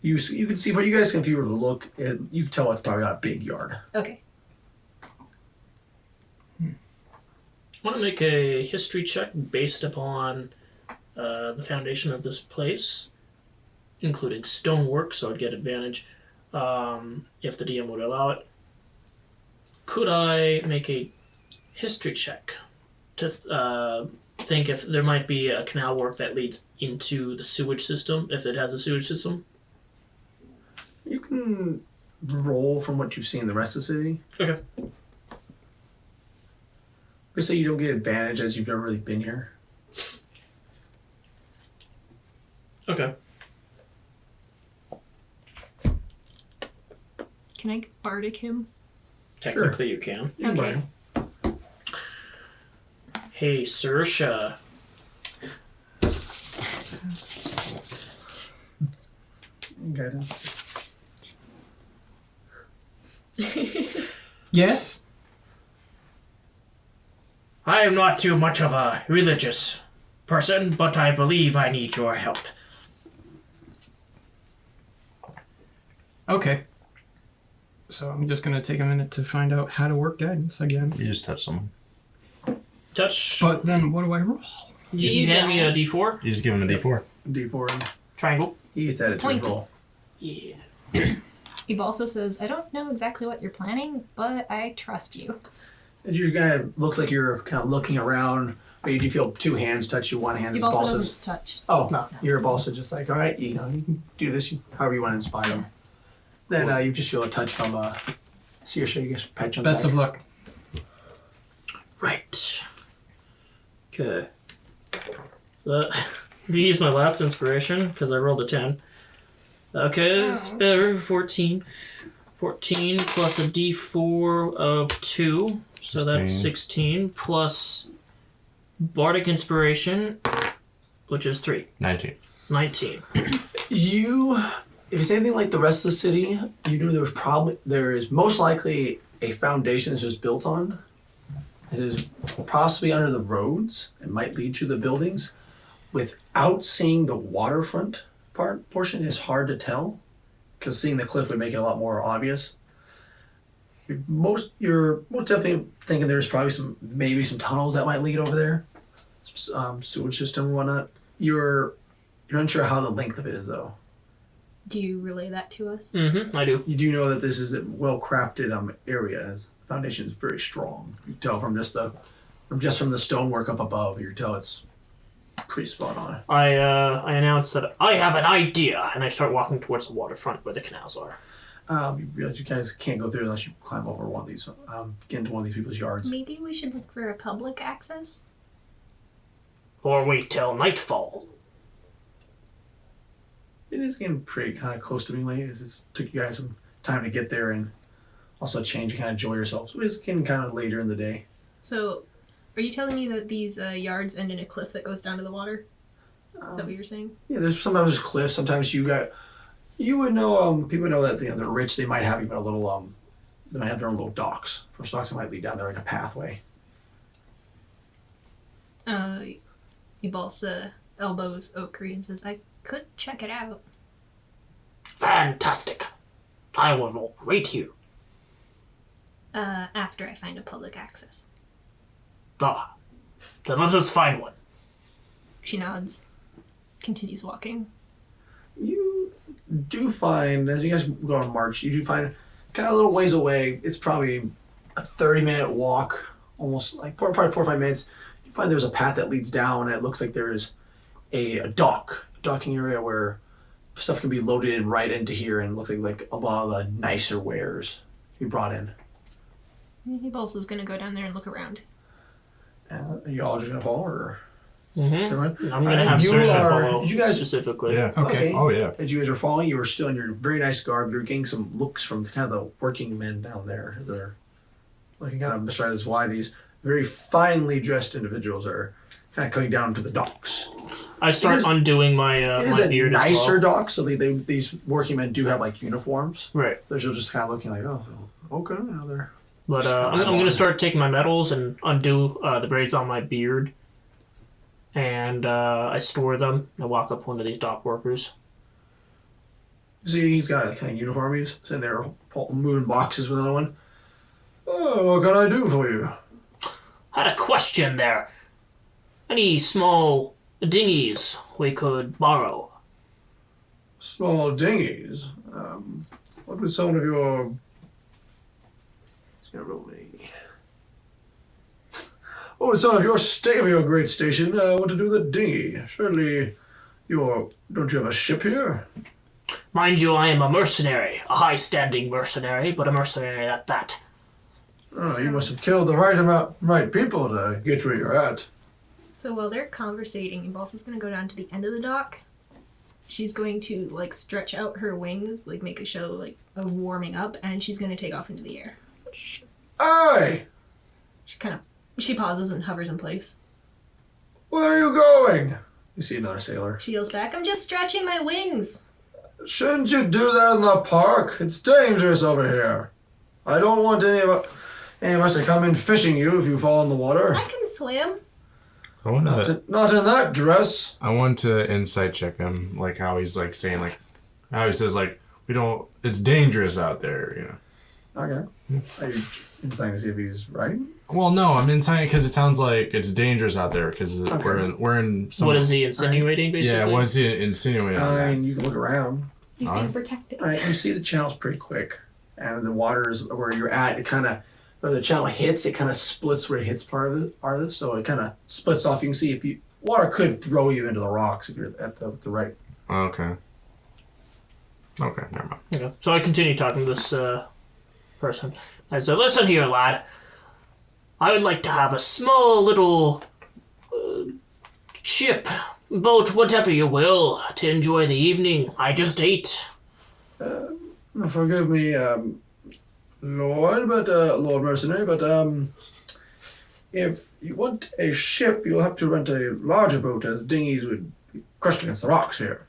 [SPEAKER 1] You can see for you guys if you were to look, you can tell it's probably not a big yard.
[SPEAKER 4] Okay.
[SPEAKER 2] I want to make a history check based upon the foundation of this place, including stonework, so I'd get advantage if the DM would allow it. Could I make a history check to think if there might be a canal work that leads into the sewage system, if it has a sewage system?
[SPEAKER 1] You can roll from what you've seen in the rest of the city.
[SPEAKER 2] Okay.
[SPEAKER 1] We say you don't get advantage as you've never really been here.
[SPEAKER 2] Okay.
[SPEAKER 4] Can I bardic him?
[SPEAKER 2] Technically you can.
[SPEAKER 1] You can
[SPEAKER 4] Okay.
[SPEAKER 1] buy
[SPEAKER 2] Hey, Saoirse.
[SPEAKER 1] guidance.
[SPEAKER 5] Yes?
[SPEAKER 2] I am not too much of a religious person, but I believe I need your help.
[SPEAKER 5] Okay. So I'm just gonna take a minute to find out how to work guidance again.
[SPEAKER 3] You just touch someone.
[SPEAKER 2] Touch.
[SPEAKER 5] But then what do I roll?
[SPEAKER 2] You hand me a D4.
[SPEAKER 3] You just give him a D4.
[SPEAKER 1] D4. And
[SPEAKER 2] Triangle.
[SPEAKER 1] he gets added to his
[SPEAKER 4] Point.
[SPEAKER 1] roll.
[SPEAKER 2] Yeah.
[SPEAKER 4] Ibalsa says, I don't know exactly what you're planning, but I trust you.
[SPEAKER 1] And you kind of looks like you're kind of looking around. But you do feel two hands touch you. One hand is
[SPEAKER 4] Ibalsa
[SPEAKER 1] Balsa's.
[SPEAKER 4] doesn't touch.
[SPEAKER 1] Oh,
[SPEAKER 2] No.
[SPEAKER 1] you're also just like, all right, you can do this however you want to inspire them. Then you just feel a touch from Saoirse. You guys pat you on the
[SPEAKER 5] Best
[SPEAKER 1] back.
[SPEAKER 5] of luck.
[SPEAKER 2] Right. Okay. You use my last inspiration because I rolled a 10. Okay, it's better. 14. 14 plus a d4 of 2. So that's 16 plus Bardic Inspiration, which is 3.
[SPEAKER 3] 19.
[SPEAKER 2] 19.
[SPEAKER 1] If it's anything like the rest of the city, you know there is most likely a foundation that's just built on. It is possibly under the roads. It might lead to the buildings. Without seeing the waterfront portion, it's hard to tell because seeing the cliff would make it a lot more obvious. You're most definitely thinking there's probably maybe some tunnels that might lead over there, sewage system and whatnot. You're unsure how the length of it is though.
[SPEAKER 4] Do you relay that to us?
[SPEAKER 2] Mm-hmm, I do.
[SPEAKER 1] You do know that this is a well-crafted area, as the foundation is very strong. You can tell from the stonework up above. You can tell it's pretty spot on.
[SPEAKER 2] I announce that I have an idea, and I start walking towards the waterfront where the canals are.
[SPEAKER 1] You realize you guys can't go through unless you climb over one of these, get into one of these people's yards.
[SPEAKER 4] Maybe we should look for a public access?
[SPEAKER 2] Or wait till nightfall.
[SPEAKER 1] It is getting pretty kind of close to being late. It took you guys some time to get there and also change and kind of enjoy yourselves. So it's getting kind of later in the day.
[SPEAKER 4] So, are you telling me that these yards end in a cliff that goes down to the water? Is that what you're saying?
[SPEAKER 1] Yeah, there's sometimes there's cliffs. Sometimes you would know, people know that they're rich. They might have even a little, they might have their own little docks. First docks that might lead down there like a pathway.
[SPEAKER 4] Ibalsa elbows Okri and says, I could check it out.
[SPEAKER 2] Fantastic. I will wait here.
[SPEAKER 4] After I find a public access.
[SPEAKER 2] Ah, then let us find one.
[SPEAKER 4] She nods. Continues walking.
[SPEAKER 1] You do find, as you guys go on march, you do find kind of a little ways away. It's probably a 30-minute walk, almost like probably 4 or 5 minutes. You find there's a path that leads down, and it looks like there's a docking area where stuff can be loaded in right into here, and look like a lot of the nicer wares to be brought in.
[SPEAKER 4] Ibalsa's gonna go down there and look around.
[SPEAKER 1] Are you all just gonna follow, or?
[SPEAKER 2] Mm-hmm.
[SPEAKER 1] Everyone?
[SPEAKER 2] I'm going to have
[SPEAKER 1] You
[SPEAKER 2] Saoirse
[SPEAKER 1] are-
[SPEAKER 2] follow
[SPEAKER 1] you guys-
[SPEAKER 2] specifically.
[SPEAKER 3] Yeah.
[SPEAKER 5] Okay.
[SPEAKER 3] Oh, yeah.
[SPEAKER 1] As you guys are following, you were still in your very nice garb. You're getting some looks from kind of the working men down there as they're looking kind of mystified as why these very finely dressed individuals are kind of coming down to the docks.
[SPEAKER 2] I start
[SPEAKER 1] It is-
[SPEAKER 2] undoing my
[SPEAKER 1] It is
[SPEAKER 2] my
[SPEAKER 1] a
[SPEAKER 2] beard
[SPEAKER 1] nicer
[SPEAKER 2] as well.
[SPEAKER 1] dock, so these working men do have like uniforms.
[SPEAKER 2] Right.
[SPEAKER 1] They're just kind of looking like, oh, okay, now they're.
[SPEAKER 2] But I'm going to start taking my medals and undo the braids on my beard. And I store them. I walk up to one of these dock workers.
[SPEAKER 1] See, he's got a kind of uniform. He's sitting there moving boxes with another one. Oh, what can I do for you?
[SPEAKER 2] Had a question there. Any small dinghies we could borrow?
[SPEAKER 1] Small dinghies. What would some of your... It's gonna roll me. What would some of your great station want to do with a dinghy? Surely don't you have a ship here?
[SPEAKER 2] Mind you, I am a mercenary. A high-standing mercenary, but a mercenary at that.
[SPEAKER 1] Oh, you must have killed the right people to get where you're at.
[SPEAKER 4] So while they're conversating, Ibalsa's gonna go down to the end of the dock. She's going to like stretch out her wings, like make a show like of warming up, and she's gonna take off into the air.
[SPEAKER 1] Hey!
[SPEAKER 4] She pauses and hovers in place.
[SPEAKER 1] Where are you going? You see another sailor.
[SPEAKER 4] She yells back, I'm just stretching my wings.
[SPEAKER 1] Shouldn't you do that in the park? It's dangerous over here. I don't want any of us to come in fishing you if you fall in the water.
[SPEAKER 4] I can swim.
[SPEAKER 3] I want to.
[SPEAKER 1] Not in that dress.
[SPEAKER 3] I want to insight check him, like how he's like saying like, how he says like we don't. It's dangerous out there, you know.
[SPEAKER 1] Okay. Are you inside to see if he's right?
[SPEAKER 3] Well, no, I'm inside because it sounds like it's dangerous out there because
[SPEAKER 1] Okay.
[SPEAKER 3] we're in. Some,
[SPEAKER 2] What is he insinuating, basically?
[SPEAKER 3] Yeah, what is he insinuating on that?
[SPEAKER 1] You can look around.
[SPEAKER 6] He's
[SPEAKER 3] Alright.
[SPEAKER 6] being protected.
[SPEAKER 1] All right, you see the channel's pretty quick, and the water is where you're at. It kind of, where the channel hits, it kind of splits where it hits part of it. So it kind of splits off. You can see if you water could throw you into the rocks if you're at the right.
[SPEAKER 3] Okay. Okay, never mind.
[SPEAKER 2] Okay. So I continue talking to this person. I said, listen here, lad. I would like to have a small little ship, boat, whatever you will, to enjoy the evening. I just ate.
[SPEAKER 1] Forgive me, Lord Mercenary, but if you want a ship, you'll have to rent a larger boat, as dinghies would be crushed against the rocks here.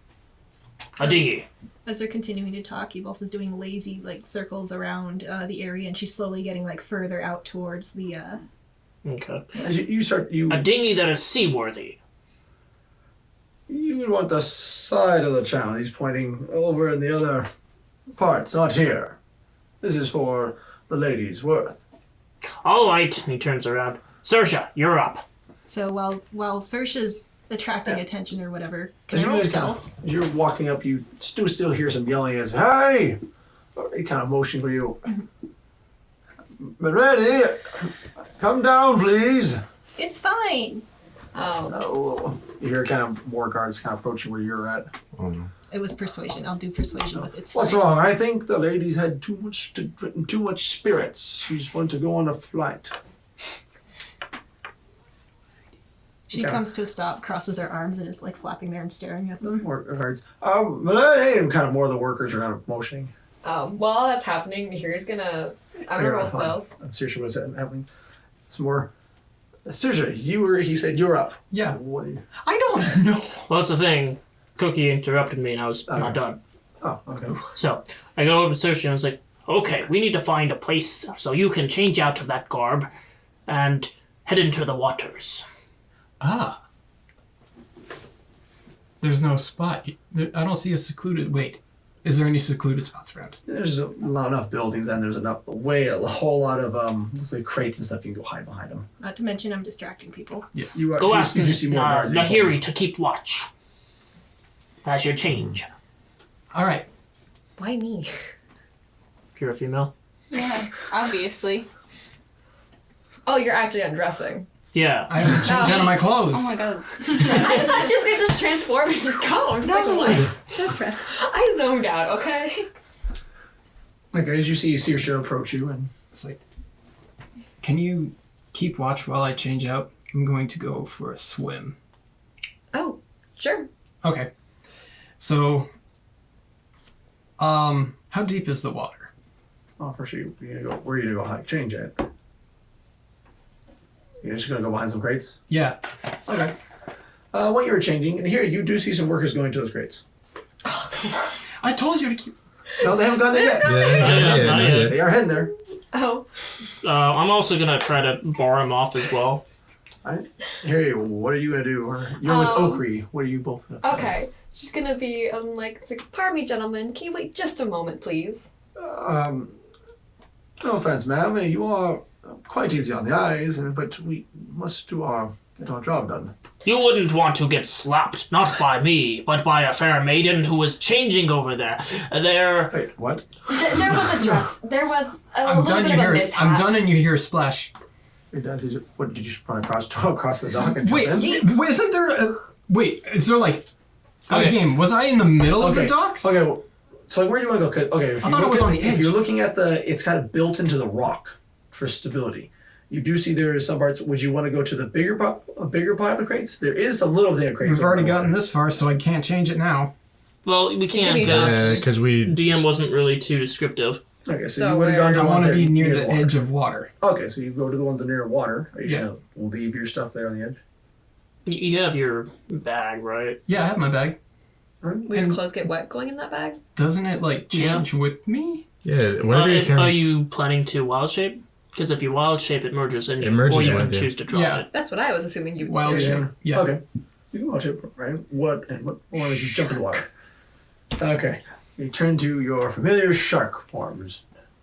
[SPEAKER 2] A dinghy.
[SPEAKER 4] As they're continuing to talk, Ebolsa's doing lazy like circles around the area, and she's slowly getting like further out towards the.
[SPEAKER 2] Okay.
[SPEAKER 1] As you start,
[SPEAKER 2] A dinghy that is seaworthy.
[SPEAKER 1] you would want the side of the channel. He's pointing over in the other parts, not here. This is for the lady's worth.
[SPEAKER 2] All right. He turns around. Saoirse, you're up.
[SPEAKER 4] So while Saoirse's attracting attention or whatever, can
[SPEAKER 1] As
[SPEAKER 4] you
[SPEAKER 1] you
[SPEAKER 4] roll
[SPEAKER 1] guys
[SPEAKER 4] stealth?
[SPEAKER 1] as you're walking up, you still hear some yelling as, "Hey!" He kind of motioning for you. Ready? Come down, please.
[SPEAKER 4] It's fine.
[SPEAKER 6] Oh.
[SPEAKER 1] Oh, you hear kind of more guards kind of approaching where you're at.
[SPEAKER 3] Oh no.
[SPEAKER 4] It was persuasion. I'll do persuasion with it's
[SPEAKER 1] What's
[SPEAKER 4] fine.
[SPEAKER 1] wrong? I think the lady's had too much spirits. She's want to go on a flight.
[SPEAKER 4] She
[SPEAKER 1] Okay.
[SPEAKER 4] comes to a stop, crosses her arms, and is like flapping there and staring at them.
[SPEAKER 1] More guards. Milady, and kind of more of the workers are kind of motioning.
[SPEAKER 6] While that's happening, Nahiri's gonna. I'm gonna roll stealth.
[SPEAKER 1] I'm serious what's happening. It's more. Sergio, he said you're up.
[SPEAKER 5] Yeah.
[SPEAKER 1] What do you,
[SPEAKER 5] I don't know.
[SPEAKER 2] Well, that's the thing. Cookie interrupted me, and I was not done.
[SPEAKER 1] oh, okay.
[SPEAKER 2] So I go over to Saoirse and I was like, okay, we need to find a place so you can change out of that garb and head into the waters.
[SPEAKER 5] Ah. There's no spot. I don't see a secluded. Wait. Is there any secluded spots around?
[SPEAKER 1] There's not enough buildings, and there's a whole lot of looks like crates and stuff. You can go hide behind them.
[SPEAKER 4] Not to mention, I'm distracting people.
[SPEAKER 1] You
[SPEAKER 2] Go ask
[SPEAKER 1] you do see more guards.
[SPEAKER 2] Nahiri to keep watch. As your change.
[SPEAKER 5] All right.
[SPEAKER 6] Why me?
[SPEAKER 2] You're a female?
[SPEAKER 8] Yeah, obviously.
[SPEAKER 6] Oh, you're actually undressing.
[SPEAKER 2] Yeah.
[SPEAKER 5] I have to change out of my clothes.
[SPEAKER 8] Oh my god.
[SPEAKER 6] I thought just gonna just transform and just go. I'm just like, what? I zoned out. Okay.
[SPEAKER 1] Okay, as you see Saoirse approach you, and
[SPEAKER 5] It's like, can you keep watch while I change out? I'm going to go for a swim.
[SPEAKER 6] Oh, sure.
[SPEAKER 5] Okay. So, how deep is the water?
[SPEAKER 1] first you're gonna go. Where are you gonna go hide? Change it. You're just gonna go behind some crates.
[SPEAKER 5] Yeah.
[SPEAKER 1] Okay. While you were changing, and here you do see some workers going to those crates.
[SPEAKER 5] I told you to keep.
[SPEAKER 1] No, they haven't gone there yet.
[SPEAKER 2] Not yet.
[SPEAKER 1] They are heading there.
[SPEAKER 6] Oh.
[SPEAKER 2] I'm also gonna try to bar him off as well.
[SPEAKER 1] Alright. Here, what are you gonna do? You're with Okri. What are you both gonna do?
[SPEAKER 6] Okay. She's gonna be it's like, pardon me, gentlemen. Can you wait just a moment, please?
[SPEAKER 1] No offense, ma'am. You are quite easy on the eyes, but we must get our job done.
[SPEAKER 2] You wouldn't want to get slapped, not by me, but by a fair maiden who was changing over there.
[SPEAKER 1] Wait, what?
[SPEAKER 6] There was a dress. There was a
[SPEAKER 5] I'm
[SPEAKER 6] little
[SPEAKER 5] done.
[SPEAKER 6] bit
[SPEAKER 5] You
[SPEAKER 6] of a
[SPEAKER 5] hear.
[SPEAKER 6] mishap.
[SPEAKER 5] I'm done, and you hear a splash.
[SPEAKER 1] It does. What did you just run across the dock and jump
[SPEAKER 5] Wait,
[SPEAKER 1] in?
[SPEAKER 5] isn't there? Wait, is there like?
[SPEAKER 2] Okay.
[SPEAKER 5] Game. Was I in the middle of the
[SPEAKER 1] Okay.
[SPEAKER 5] docks?
[SPEAKER 1] Okay, well, so where do you want to go? 'Cause- Okay, if
[SPEAKER 5] I
[SPEAKER 1] you
[SPEAKER 5] thought it
[SPEAKER 1] look
[SPEAKER 5] was
[SPEAKER 1] at
[SPEAKER 5] on the
[SPEAKER 1] If
[SPEAKER 5] edge.
[SPEAKER 1] you're looking at it's kind of built into the rock for stability. You do see there is some parts. Would you want to go to the bigger pile of crates? There is a little bit of crates.
[SPEAKER 5] We've already
[SPEAKER 1] over
[SPEAKER 5] gotten
[SPEAKER 1] there.
[SPEAKER 5] this far, so I can't change it now.
[SPEAKER 2] Well, we can't
[SPEAKER 6] be
[SPEAKER 3] Yeah,
[SPEAKER 2] because
[SPEAKER 3] because we.
[SPEAKER 2] DM wasn't really too descriptive.
[SPEAKER 1] Okay, so,
[SPEAKER 6] So
[SPEAKER 1] you would have gone to
[SPEAKER 5] I
[SPEAKER 1] the
[SPEAKER 5] want
[SPEAKER 1] ones
[SPEAKER 5] to
[SPEAKER 1] that
[SPEAKER 5] be
[SPEAKER 1] are
[SPEAKER 5] near the
[SPEAKER 1] water.
[SPEAKER 5] edge of water.
[SPEAKER 1] Okay, so you go to the ones that are near water. Are you
[SPEAKER 5] Yeah.
[SPEAKER 1] just gonna leave your stuff there on the edge?
[SPEAKER 2] You have your bag, right?
[SPEAKER 5] Yeah, I have my bag.
[SPEAKER 6] Will your clothes get wet going in that bag?
[SPEAKER 5] Doesn't it like change with me?
[SPEAKER 3] Yeah, whenever you can.
[SPEAKER 2] Are you planning to wild shape? Because if you wild shape, it merges in you,
[SPEAKER 3] It merges
[SPEAKER 2] or you
[SPEAKER 3] with
[SPEAKER 2] can
[SPEAKER 3] you.
[SPEAKER 2] choose to drop
[SPEAKER 5] Yeah.
[SPEAKER 2] it.
[SPEAKER 6] That's what I was assuming you would
[SPEAKER 5] Wild
[SPEAKER 6] do.
[SPEAKER 5] shape. Yeah.
[SPEAKER 1] Okay. You can watch it, right? What did you jump in the water? Okay. You turn to your familiar shark forms.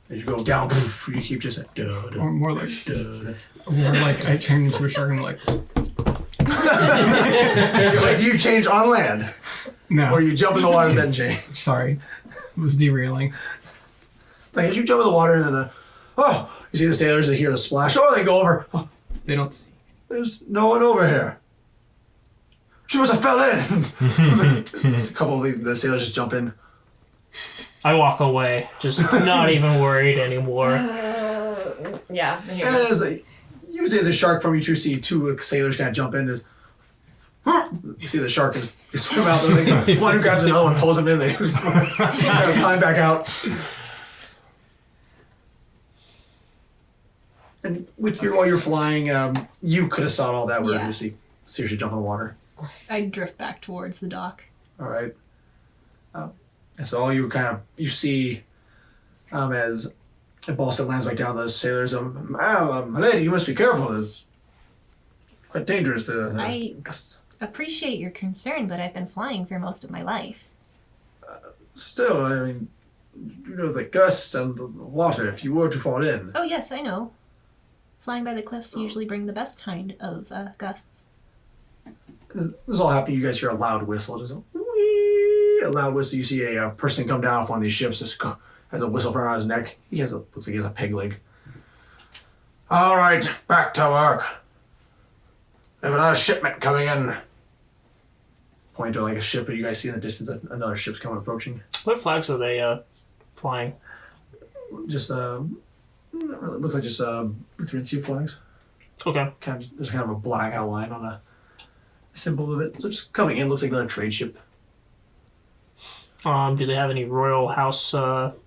[SPEAKER 1] As you go down, poof, you keep just like, duh, duh,
[SPEAKER 5] Or more like,
[SPEAKER 1] duh, duh.
[SPEAKER 5] I turn into a shark and I'm like,
[SPEAKER 1] Like, do you change on land?
[SPEAKER 5] no,
[SPEAKER 1] Or you jump in the water and then change?
[SPEAKER 5] sorry, it was derailing.
[SPEAKER 1] Like, as you jump in the water and then you see the sailors, they hear the splash. Oh, they go over. Oh,
[SPEAKER 5] They don't see.
[SPEAKER 1] there's no one over here. She must have fell in. A couple of the sailors just jump in.
[SPEAKER 2] I walk away, just not even worried anymore.
[SPEAKER 6] Yeah. I hear
[SPEAKER 1] And
[SPEAKER 6] that.
[SPEAKER 1] as you see as a shark from you two see two sailors kind of jump in. You see the shark is swim out there. One who grabs another one, pulls him in. They climb back out. And with your while you're flying, you could have saw all that. Where
[SPEAKER 4] Yeah.
[SPEAKER 1] you see seriously jump in the water.
[SPEAKER 4] I drift back towards the dock.
[SPEAKER 1] All right. And so all you see as the ball lands back down, those sailors, my lady, you must be careful. It's quite dangerous.
[SPEAKER 4] I- Appreciate your concern, but I've been flying for most of my life.
[SPEAKER 1] Still, I mean, you know the gusts and the water. If you were to fall in,
[SPEAKER 4] Oh yes, I know. Flying by the cliffs usually bring the best kind of gusts.
[SPEAKER 1] this all happening. You guys hear a loud whistle, just a loud whistle. You see a person come down off one of these ships. Just has a whistle around his neck. Looks like he has a peg leg. All right, back to work. We have another shipment coming in. Point to like a ship, but you guys see in the distance that another ship's coming approaching.
[SPEAKER 2] What flags are they flying?
[SPEAKER 1] Just not really, it looks like just Lutheran two flags.
[SPEAKER 2] Okay.
[SPEAKER 1] There's kind of a black outline on a symbol of it. So just coming in, looks like another trade ship.
[SPEAKER 2] Do they have any royal house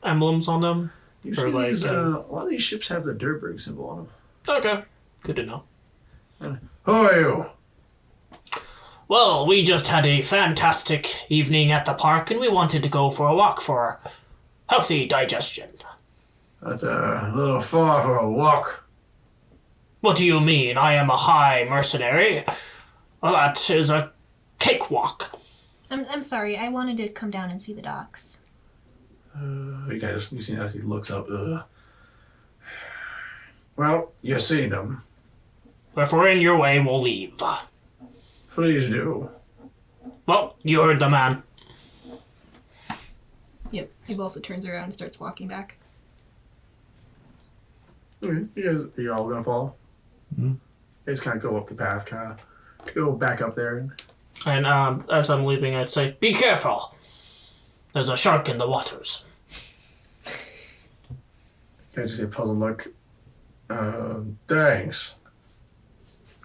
[SPEAKER 2] emblems on them?
[SPEAKER 1] Usually,
[SPEAKER 2] like,
[SPEAKER 1] these, a lot of these ships have the Durberg symbol on them.
[SPEAKER 2] Okay. Good to know.
[SPEAKER 1] Who are you?
[SPEAKER 2] Well, we just had a fantastic evening at the park and we wanted to go for a walk for healthy digestion.
[SPEAKER 1] That's a little far for a walk.
[SPEAKER 2] What do you mean? I am a high mercenary. Well, that is a cakewalk.
[SPEAKER 4] I'm sorry. I wanted to come down and see the docks.
[SPEAKER 1] You see as he looks up. Well, you've seen them.
[SPEAKER 2] If we're in your way, we'll leave.
[SPEAKER 1] Please do.
[SPEAKER 2] Well, you heard the man.
[SPEAKER 4] Yep. He also turns around and starts walking back.
[SPEAKER 1] Okay, are you all gonna follow?
[SPEAKER 3] Mhm.
[SPEAKER 1] They just kind of go up the path, kind of go back up there.
[SPEAKER 2] And as I'm leaving, I'd say, be careful. There's a shark in the waters.
[SPEAKER 1] Kind of just a puzzled look. Thanks.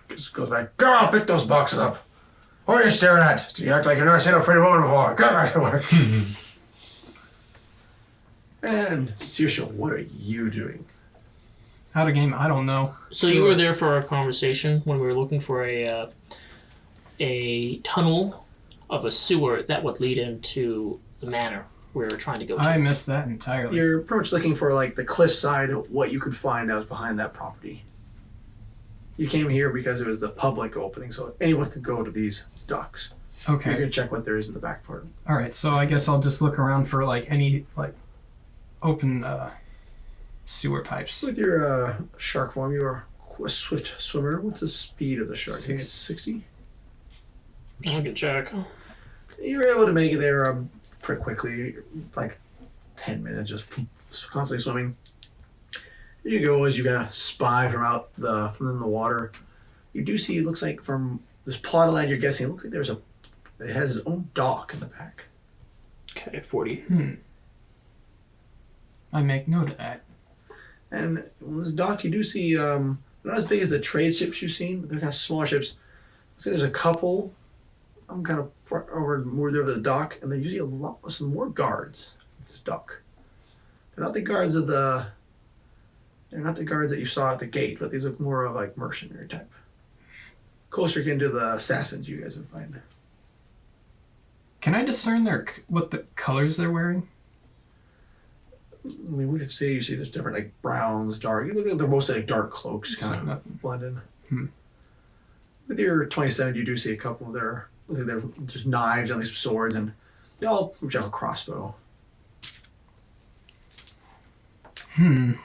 [SPEAKER 1] Just goes back. Go on, pick those boxes up. What are you staring at? Do you act like you've never seen a pretty woman before? Get back to work. And Saoirse, what are you doing?
[SPEAKER 5] Out of game, I don't know.
[SPEAKER 2] So you were there for our conversation when we were looking for a tunnel of a sewer that would lead into the manor we were trying to go to.
[SPEAKER 5] I missed that entirely.
[SPEAKER 1] You're pretty much looking for like the cliffside, what you could find that was behind that property. You came here because it was the public opening, so anyone could go to these docks. You're
[SPEAKER 5] Okay.
[SPEAKER 1] gonna check what there is in the back part.
[SPEAKER 5] All right. So I guess I'll just look around for like any open sewer pipes.
[SPEAKER 1] With your shark form, you're a swift swimmer. What's the speed of the shark? I think it's 60.
[SPEAKER 2] I can check.
[SPEAKER 1] You were able to make it there pretty quickly, like 10 minutes, just constantly swimming. You go as you kind of spy from the water. You do see, it looks like from this plot of land you're guessing, it looks like it has its own dock in the back.
[SPEAKER 2] Okay, 40.
[SPEAKER 5] I make note of that.
[SPEAKER 1] And on this dock, you do see, not as big as the trade ships you've seen, but they're kind of smaller ships. So there's a couple. I'm kind of more there to the dock, and there's usually some more guards at this dock. They're not the guards that you saw at the gate, but these look more of like mercenary type. Closer akin to the assassins you guys would find.
[SPEAKER 5] Can I discern what the colors they're wearing?
[SPEAKER 1] I mean, we could see you see there's different like browns, dark. You look like they're mostly like dark cloaks,
[SPEAKER 5] So
[SPEAKER 1] kind of
[SPEAKER 5] nothing.
[SPEAKER 1] blend in.
[SPEAKER 5] Hmm.
[SPEAKER 1] With your 27, you do see a couple there. Look like they're just knives, at least swords, and they all each have a crossbow.
[SPEAKER 5] When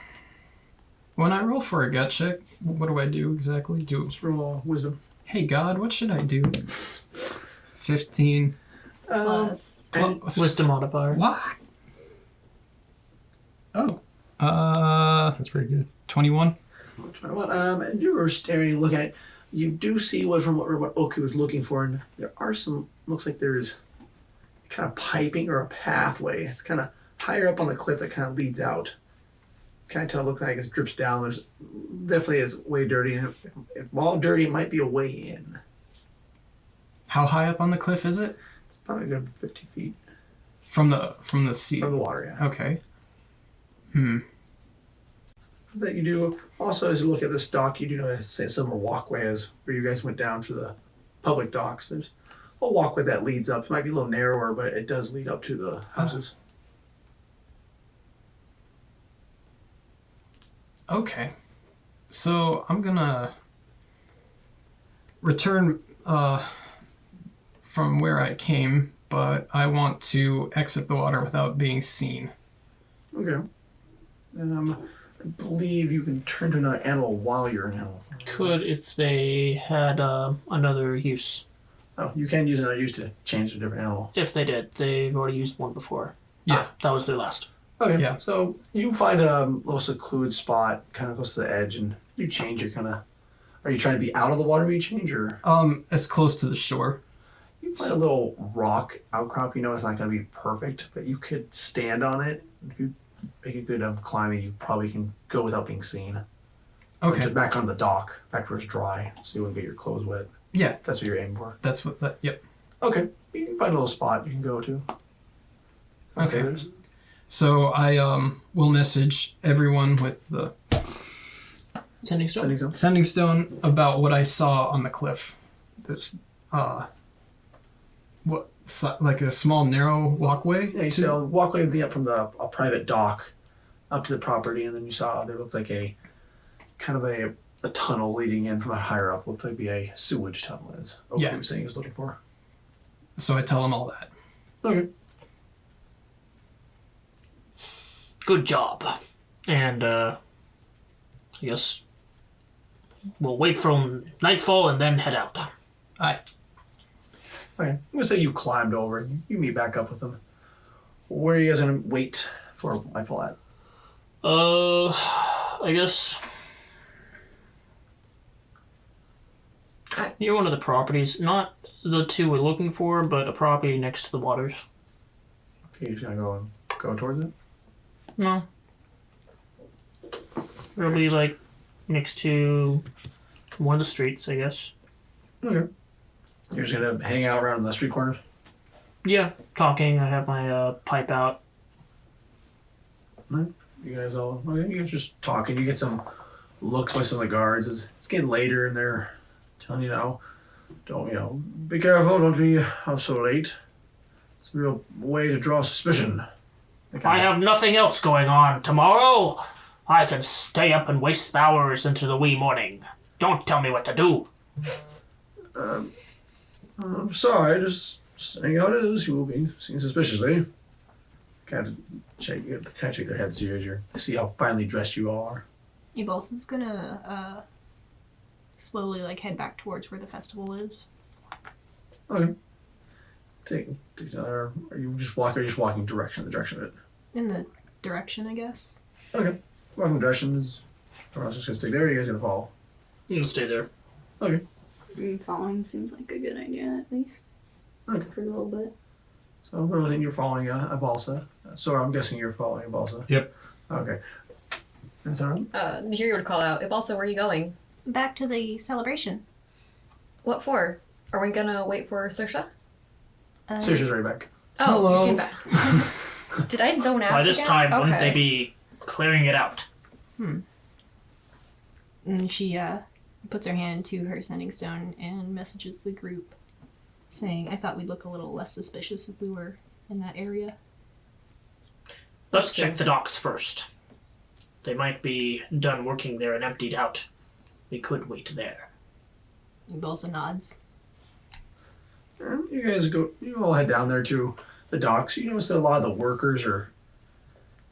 [SPEAKER 5] I roll for a gut check, what do I do exactly?
[SPEAKER 1] Just roll wisdom.
[SPEAKER 5] Hey God, what should I do? 15.
[SPEAKER 4] Plus.
[SPEAKER 5] Plus-
[SPEAKER 2] Wisdom modifier.
[SPEAKER 5] What? Oh.
[SPEAKER 3] That's pretty good.
[SPEAKER 5] 21.
[SPEAKER 1] And you were staring, looking at it. You do see what Oki was looking for, and there are some. Looks like there's kind of piping or a pathway. It's kind of higher up on the cliff that kind of leads out. Kind of tell it looks like it drips down. There's definitely is way dirty, and while dirty, it might be a way in.
[SPEAKER 5] How high up on the cliff is it?
[SPEAKER 1] It's probably a good 50 feet
[SPEAKER 5] From the sea.
[SPEAKER 1] from the water. Yeah.
[SPEAKER 5] Okay.
[SPEAKER 1] That you do. Also, as you look at this dock, you do notice a similar walkway as where you guys went down to the public docks. There's a walkway that leads up. It might be a little narrower, but it does lead up to the houses.
[SPEAKER 5] Okay. So I'm gonna return from where I came, but I want to exit the water without being seen.
[SPEAKER 1] Okay. I believe you can turn to another animal while you're an animal.
[SPEAKER 2] Could if they had another use.
[SPEAKER 1] Oh, you can use another use to change to a different animal.
[SPEAKER 2] If they did, they've already used one before.
[SPEAKER 5] Yeah.
[SPEAKER 2] That was their last.
[SPEAKER 1] Okay.
[SPEAKER 5] Yeah.
[SPEAKER 1] So you find a little secluded spot, kind of close to the edge, and you change. You're kind of. Are you trying to be out of the water when you change, or
[SPEAKER 5] As close to the shore.
[SPEAKER 1] you find a little rock outcrop? You know it's not going to be perfect, but you could stand on it. If you make a good climbing, you probably can go without being seen.
[SPEAKER 5] Okay.
[SPEAKER 1] Just back on the dock, back where it's dry, so you won't get your clothes wet.
[SPEAKER 5] Yeah,
[SPEAKER 1] If that's what you're aiming for.
[SPEAKER 5] that's what that. Yep.
[SPEAKER 1] Okay. You can find a little spot you can go to.
[SPEAKER 5] Okay.
[SPEAKER 1] There's-
[SPEAKER 5] So I will message everyone with the
[SPEAKER 2] Sending stone.
[SPEAKER 1] Sending some.
[SPEAKER 5] sending stone about what I saw on the cliff. There's like a small narrow walkway.
[SPEAKER 1] Yeah, you see a walkway leading up from a private dock up to the property, and then you saw there looked like a kind of a tunnel leading in from higher up. Looked like be a sewage tunnel, as Oakley
[SPEAKER 5] Yeah.
[SPEAKER 1] was saying he was looking for.
[SPEAKER 5] So I tell them all that.
[SPEAKER 1] Okay.
[SPEAKER 2] Good job. And I guess we'll wait for nightfall and then head out.
[SPEAKER 5] Aye.
[SPEAKER 1] Okay. I'm gonna say you climbed over and you meet back up with them. Where are you guys gonna wait for nightfall at?
[SPEAKER 2] I guess near one of the properties, not the two we're looking for, but a property next to the waters.
[SPEAKER 1] Okay, you're just gonna go towards it.
[SPEAKER 2] No. It'll be like next to one of the streets, I guess.
[SPEAKER 1] Okay. You're just gonna hang out around the street corners.
[SPEAKER 2] Yeah, talking. I have my pipe out.
[SPEAKER 1] You guys all okay? You guys just talking. You get some looks by some of the guards. It's getting later, and they're telling you now, don't be careful. Don't be out so late. It's a real way to draw suspicion.
[SPEAKER 2] I have nothing else going on tomorrow. I can stay up and waste hours into the wee morning. Don't tell me what to do.
[SPEAKER 1] I'm sorry. Just saying how it is. You will be seen suspiciously. Kind of shake their heads here as you see how finely dressed you are.
[SPEAKER 4] Ebalsa's gonna slowly head back towards where the festival is.
[SPEAKER 1] Okay. Take another. Are you just walking the direction of it?
[SPEAKER 4] In the direction, I guess.
[SPEAKER 1] Okay. Walking the direction is. Or else just gonna stay there. Or you guys gonna follow?
[SPEAKER 2] You can stay there.
[SPEAKER 1] Okay.
[SPEAKER 7] Following seems like a good idea, at least.
[SPEAKER 1] Okay.
[SPEAKER 7] For a little bit.
[SPEAKER 1] So I think you're following a balsa. So I'm guessing you're following a balsa.
[SPEAKER 3] Yep.
[SPEAKER 1] Okay. And so
[SPEAKER 6] Nahiri would call out, Ibalsa, where are you going?
[SPEAKER 4] Back to the celebration.
[SPEAKER 6] What for? Are we gonna wait for Saoirse?
[SPEAKER 1] Saoirse's right back.
[SPEAKER 6] Oh,
[SPEAKER 5] Hello.
[SPEAKER 6] you came back. Did I zone out?
[SPEAKER 2] By this
[SPEAKER 6] again?
[SPEAKER 2] time, wouldn't
[SPEAKER 6] Okay.
[SPEAKER 2] they be clearing it out?
[SPEAKER 4] And she puts her hand to her sending stone and messages the group, saying, "I thought we'd look a little less suspicious if we were in that area."
[SPEAKER 2] Let's check the docks first. They might be done working there and emptied out. We could wait there.
[SPEAKER 4] Ebalsa nods.
[SPEAKER 1] You guys go. You all head down there to the docks. You notice that a lot of the workers are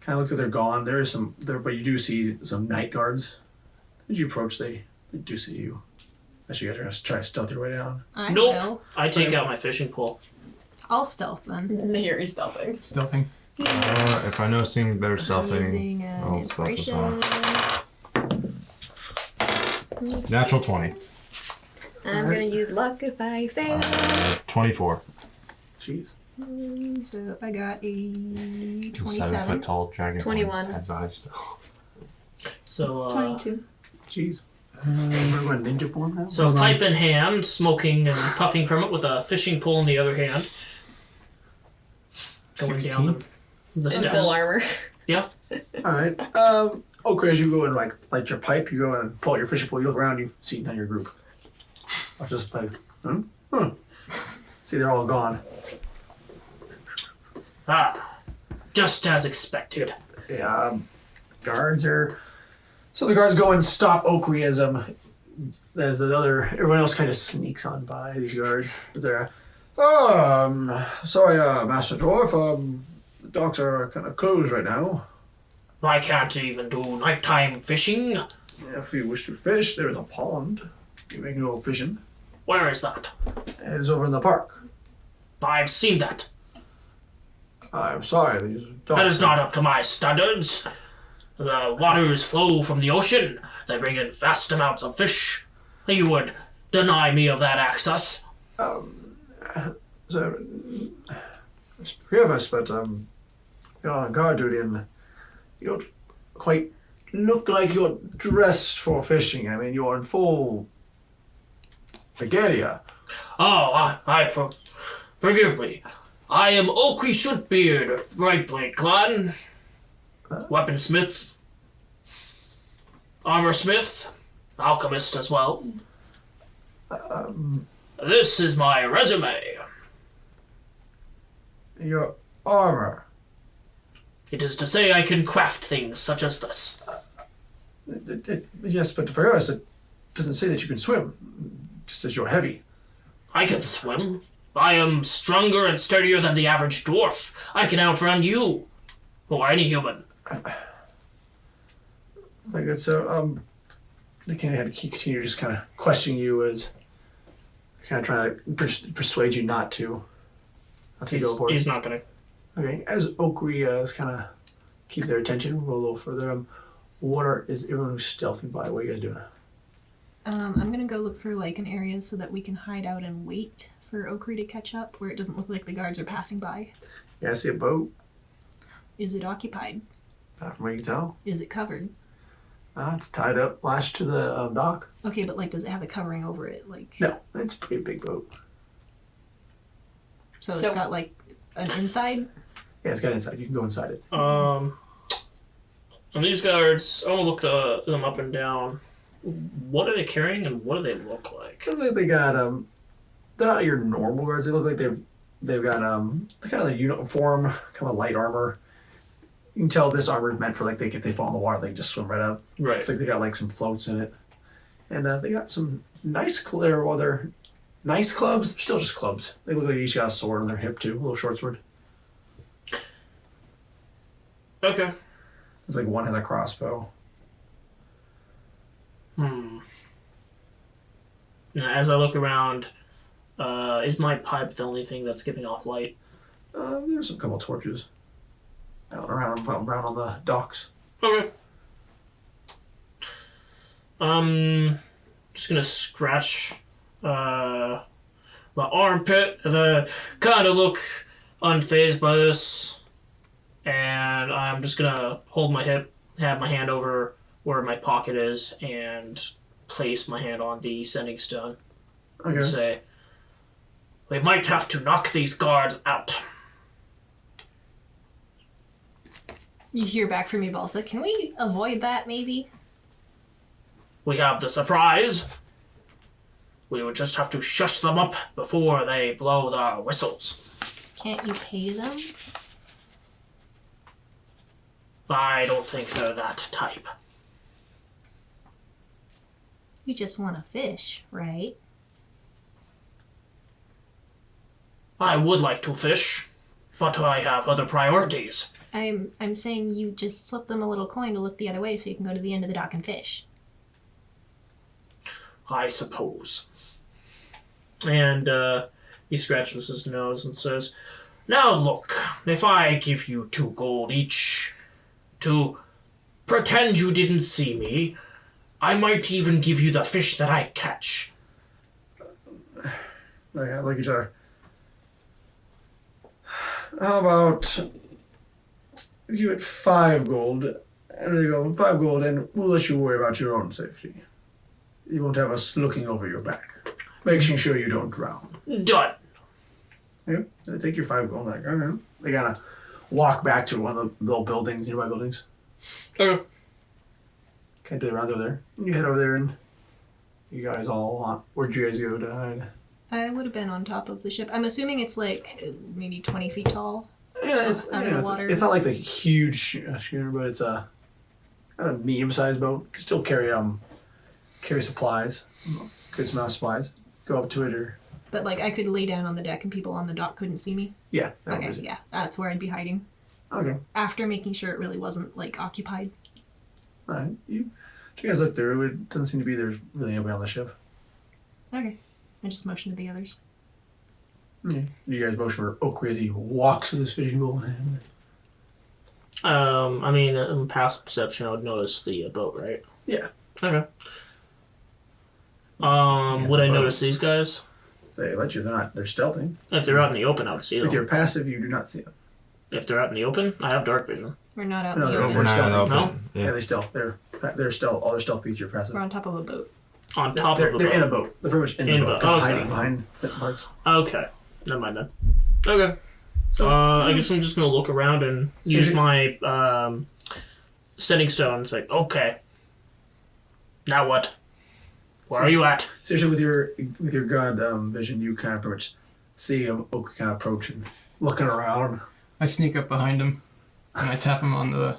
[SPEAKER 1] kind of looks like they're gone. There is some there, but you do see some night guards. As you approach, they do see you. As you guys are gonna try to stealth your way down.
[SPEAKER 4] I
[SPEAKER 2] Nope.
[SPEAKER 4] will.
[SPEAKER 2] I take out my fishing pole.
[SPEAKER 4] I'll stealth then.
[SPEAKER 6] Nahiri's stealthing.
[SPEAKER 5] Stealthing.
[SPEAKER 3] If I know seeing they're stealthing,
[SPEAKER 4] Using
[SPEAKER 3] I'll stealth as well.
[SPEAKER 4] inspiration.
[SPEAKER 3] Natural 20.
[SPEAKER 6] I'm gonna use luck if I fail.
[SPEAKER 3] 24.
[SPEAKER 1] Jeez.
[SPEAKER 4] So I got a
[SPEAKER 3] 7
[SPEAKER 4] 27.
[SPEAKER 3] foot tall dragon.
[SPEAKER 6] 21.
[SPEAKER 3] Has eyes still.
[SPEAKER 2] So,
[SPEAKER 7] 22.
[SPEAKER 1] Jeez. We're going ninja form now.
[SPEAKER 2] so pipe in hand, smoking and puffing from it with a fishing pole in the other hand. Going
[SPEAKER 5] 16?
[SPEAKER 2] down the
[SPEAKER 6] In
[SPEAKER 2] steps.
[SPEAKER 6] full armor.
[SPEAKER 2] Yeah.
[SPEAKER 1] All right. Okay, as you go and like light your pipe, you go and pull out your fishing pole. You look around, you see none of your group. I just like, see, they're all gone.
[SPEAKER 2] Ah, just as expected.
[SPEAKER 1] Yeah, guards are. So the guards go and stop Okri as the other everyone else kind of sneaks on by these guards. They're, sorry, Master Dwarf. The docks are kind of closed right now.
[SPEAKER 2] I can't even do nighttime fishing.
[SPEAKER 1] If you wish to fish, there is a pond. You may go fishing.
[SPEAKER 2] Where is that?
[SPEAKER 1] It is over in the park.
[SPEAKER 2] I've seen that.
[SPEAKER 1] I'm sorry, these docks.
[SPEAKER 2] That is not up to my standards. The waters flow from the ocean. They bring in vast amounts of fish. You would deny me of that access.
[SPEAKER 1] So, forgive us, but you're on guard duty and you don't quite look like you're dressed for fishing. I mean, you're in full regalia.
[SPEAKER 2] Oh, forgive me. I am Okri Shootbeard, Brightblade clan, weaponsmith, armorsmith, alchemist as well. This is my resume.
[SPEAKER 1] Your armor.
[SPEAKER 2] It is to say I can craft things such as this.
[SPEAKER 1] Yes, but for us, it doesn't say that you can swim. It just says you're heavy.
[SPEAKER 2] I can swim. I am stronger and sturdier than the average dwarf. I can outrun you, or any human.
[SPEAKER 1] Very good. So, they kind of continue just kind of questioning you as kind of trying to persuade you not to go for it.
[SPEAKER 2] He's not gonna.
[SPEAKER 1] Okay, as Okri is kind of keep their attention, roll a little further. Is everyone who's stealthing by? What are you guys doing?
[SPEAKER 4] I'm gonna go look for like an area so that we can hide out and wait for Okri to catch up, where it doesn't look like the guards are passing by.
[SPEAKER 1] Yeah, I see a boat.
[SPEAKER 4] Is it occupied?
[SPEAKER 1] Not from what you can tell.
[SPEAKER 4] Is it covered?
[SPEAKER 1] It's tied up, lashed to the dock.
[SPEAKER 4] Okay, but like, does it have a covering over it? Like,
[SPEAKER 1] No, it's a pretty big boat.
[SPEAKER 4] so it's got like an inside.
[SPEAKER 1] Yeah, it's got inside. You can go inside it.
[SPEAKER 2] And these guards, I want to look them up and down. What are they carrying and what do they look like?
[SPEAKER 1] They got they're not your normal guards. They look like they've got kind of a uniform, kind of light armor. You can tell this armor is meant for like if they fall in the water, they can just swim right up.
[SPEAKER 2] Right.
[SPEAKER 1] It's like they got like some floats in it, and they got some nice they're nice clubs. They're still just clubs. They look like they each got a sword on their hip too, a little short sword.
[SPEAKER 2] Okay.
[SPEAKER 1] It's like one has a crossbow.
[SPEAKER 2] Now, as I look around, is my pipe the only thing that's giving off light?
[SPEAKER 1] There's a couple torches out around on the docks.
[SPEAKER 2] Okay. Just gonna scratch my armpit and kind of look unfazed by this, and I'm just gonna hold my hip, have my hand over where my pocket is, and place my hand on the sending stone. And
[SPEAKER 1] Okay.
[SPEAKER 2] say, we might have to knock these guards out.
[SPEAKER 4] You hear back from me, Balsa. Can we avoid that, maybe?
[SPEAKER 2] We have the surprise. We would just have to shush them up before they blow their whistles.
[SPEAKER 4] Can't you pay them?
[SPEAKER 2] I don't think they're that type.
[SPEAKER 4] You just want to fish, right?
[SPEAKER 2] I would like to fish. But I have other priorities.
[SPEAKER 4] I'm saying you just slip them a little coin to look the other way so you can go to the end of the dock and fish.
[SPEAKER 2] I suppose. And he scratches his nose and says, "Now look, if I give you 2 gold each to pretend you didn't see me, I might even give you the fish that I catch."
[SPEAKER 1] I like each other. How about give it 5 gold, and there you go, 5 gold, and we'll let you worry about your own safety. You won't have us looking over your back, making sure you don't drown.
[SPEAKER 2] Done.
[SPEAKER 1] Yeah, they take your 5 gold. Like, okay. They gotta walk back to one of the little buildings, nearby buildings.
[SPEAKER 2] Okay.
[SPEAKER 1] Can't they around over there? You head over there, and you guys all where'd you guys go to hide?
[SPEAKER 4] I would have been on top of the ship. I'm assuming it's like maybe 20 feet tall.
[SPEAKER 1] Yeah, it's
[SPEAKER 4] Out of the water.
[SPEAKER 1] It's not like the huge schooner, but it's a medium-sized boat. Can still carry supplies, good amount of supplies. Go up to it, or
[SPEAKER 4] But like I could lay down on the deck and people on the dock couldn't see me.
[SPEAKER 1] yeah. That
[SPEAKER 4] Okay,
[SPEAKER 1] was it.
[SPEAKER 4] yeah, that's where I'd be hiding.
[SPEAKER 1] Okay.
[SPEAKER 4] After making sure it really wasn't like occupied.
[SPEAKER 1] All right. You guys look through. It doesn't seem to be there's really anybody on the ship.
[SPEAKER 4] Okay. I just motioned to the others.
[SPEAKER 1] Yeah. You guys motion for Oakley as he walks with his fishing pole in hand.
[SPEAKER 2] I mean, in past perception, I would notice the boat, right?
[SPEAKER 1] Yeah.
[SPEAKER 2] Okay.
[SPEAKER 1] it's
[SPEAKER 2] Would
[SPEAKER 1] a
[SPEAKER 2] I
[SPEAKER 1] boat.
[SPEAKER 2] notice these guys?
[SPEAKER 1] They let you. They're stealthy.
[SPEAKER 2] If they're out in the open, I would see
[SPEAKER 1] With
[SPEAKER 2] them.
[SPEAKER 1] your passive, you do not see them.
[SPEAKER 2] If they're out in the open, I have dark vision.
[SPEAKER 4] We're not out
[SPEAKER 1] No,
[SPEAKER 4] in the
[SPEAKER 1] they're
[SPEAKER 4] open.
[SPEAKER 3] We're not in the
[SPEAKER 1] stealthy.
[SPEAKER 3] open.
[SPEAKER 1] Yeah,
[SPEAKER 3] Yeah.
[SPEAKER 1] they stealth. They're stealth. All their stealth beats your passive.
[SPEAKER 4] We're on top of a boat.
[SPEAKER 2] On top
[SPEAKER 1] they're,
[SPEAKER 2] of the
[SPEAKER 1] they're
[SPEAKER 2] boat.
[SPEAKER 1] in a boat. They're pretty much in
[SPEAKER 2] In
[SPEAKER 1] the
[SPEAKER 2] a
[SPEAKER 1] boat,
[SPEAKER 2] boat. Okay.
[SPEAKER 1] hiding behind parts.
[SPEAKER 2] Okay. Never mind then. Okay.
[SPEAKER 1] So
[SPEAKER 2] I guess I'm just gonna look around and
[SPEAKER 1] So
[SPEAKER 2] use
[SPEAKER 1] you-
[SPEAKER 2] my sending stone. It's like, okay. Now what? Where are you at?
[SPEAKER 1] seriously, with your god vision, you kind of pretty much see him Oak kind of approaching, looking around.
[SPEAKER 5] I sneak up behind him and I tap him on the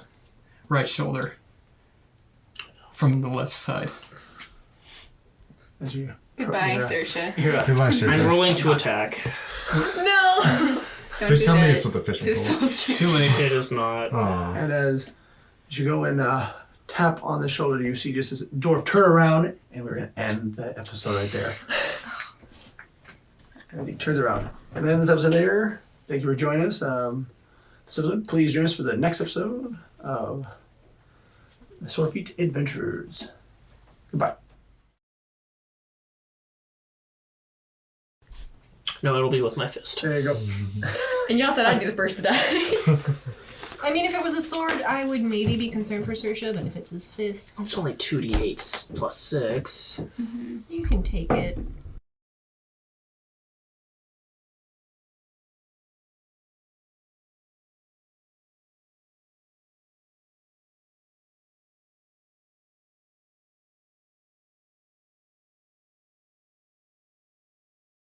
[SPEAKER 5] right shoulder from the left side.
[SPEAKER 1] As you
[SPEAKER 8] Goodbye,
[SPEAKER 1] Yeah.
[SPEAKER 8] Saoirse.
[SPEAKER 1] Yeah.
[SPEAKER 3] Goodbye, sir.
[SPEAKER 2] I'm rolling to attack.
[SPEAKER 6] No!
[SPEAKER 8] Don't
[SPEAKER 3] Please
[SPEAKER 8] do
[SPEAKER 3] tell me
[SPEAKER 8] that
[SPEAKER 3] it's with the
[SPEAKER 8] to
[SPEAKER 3] fishing
[SPEAKER 8] a
[SPEAKER 3] pole.
[SPEAKER 8] soldier.
[SPEAKER 5] Too late.
[SPEAKER 2] It is not.
[SPEAKER 3] Aw.
[SPEAKER 1] And as you go and tap on the shoulder, you see just this dwarf turn around, and we're gonna end the episode right there. As he turns around, and then this episode there. Thank you for joining us. This episode, please join us for the next episode of the Swordfeet Adventurers. Goodbye.
[SPEAKER 2] No, it'll be with my fist.
[SPEAKER 1] There you go.
[SPEAKER 6] And y'all said I'd be the first to die.
[SPEAKER 4] I mean, if it was a sword, I would maybe be concerned for Saoirse, but if it's his fist,
[SPEAKER 2] It's only 2d8 plus 6.
[SPEAKER 4] you can take it.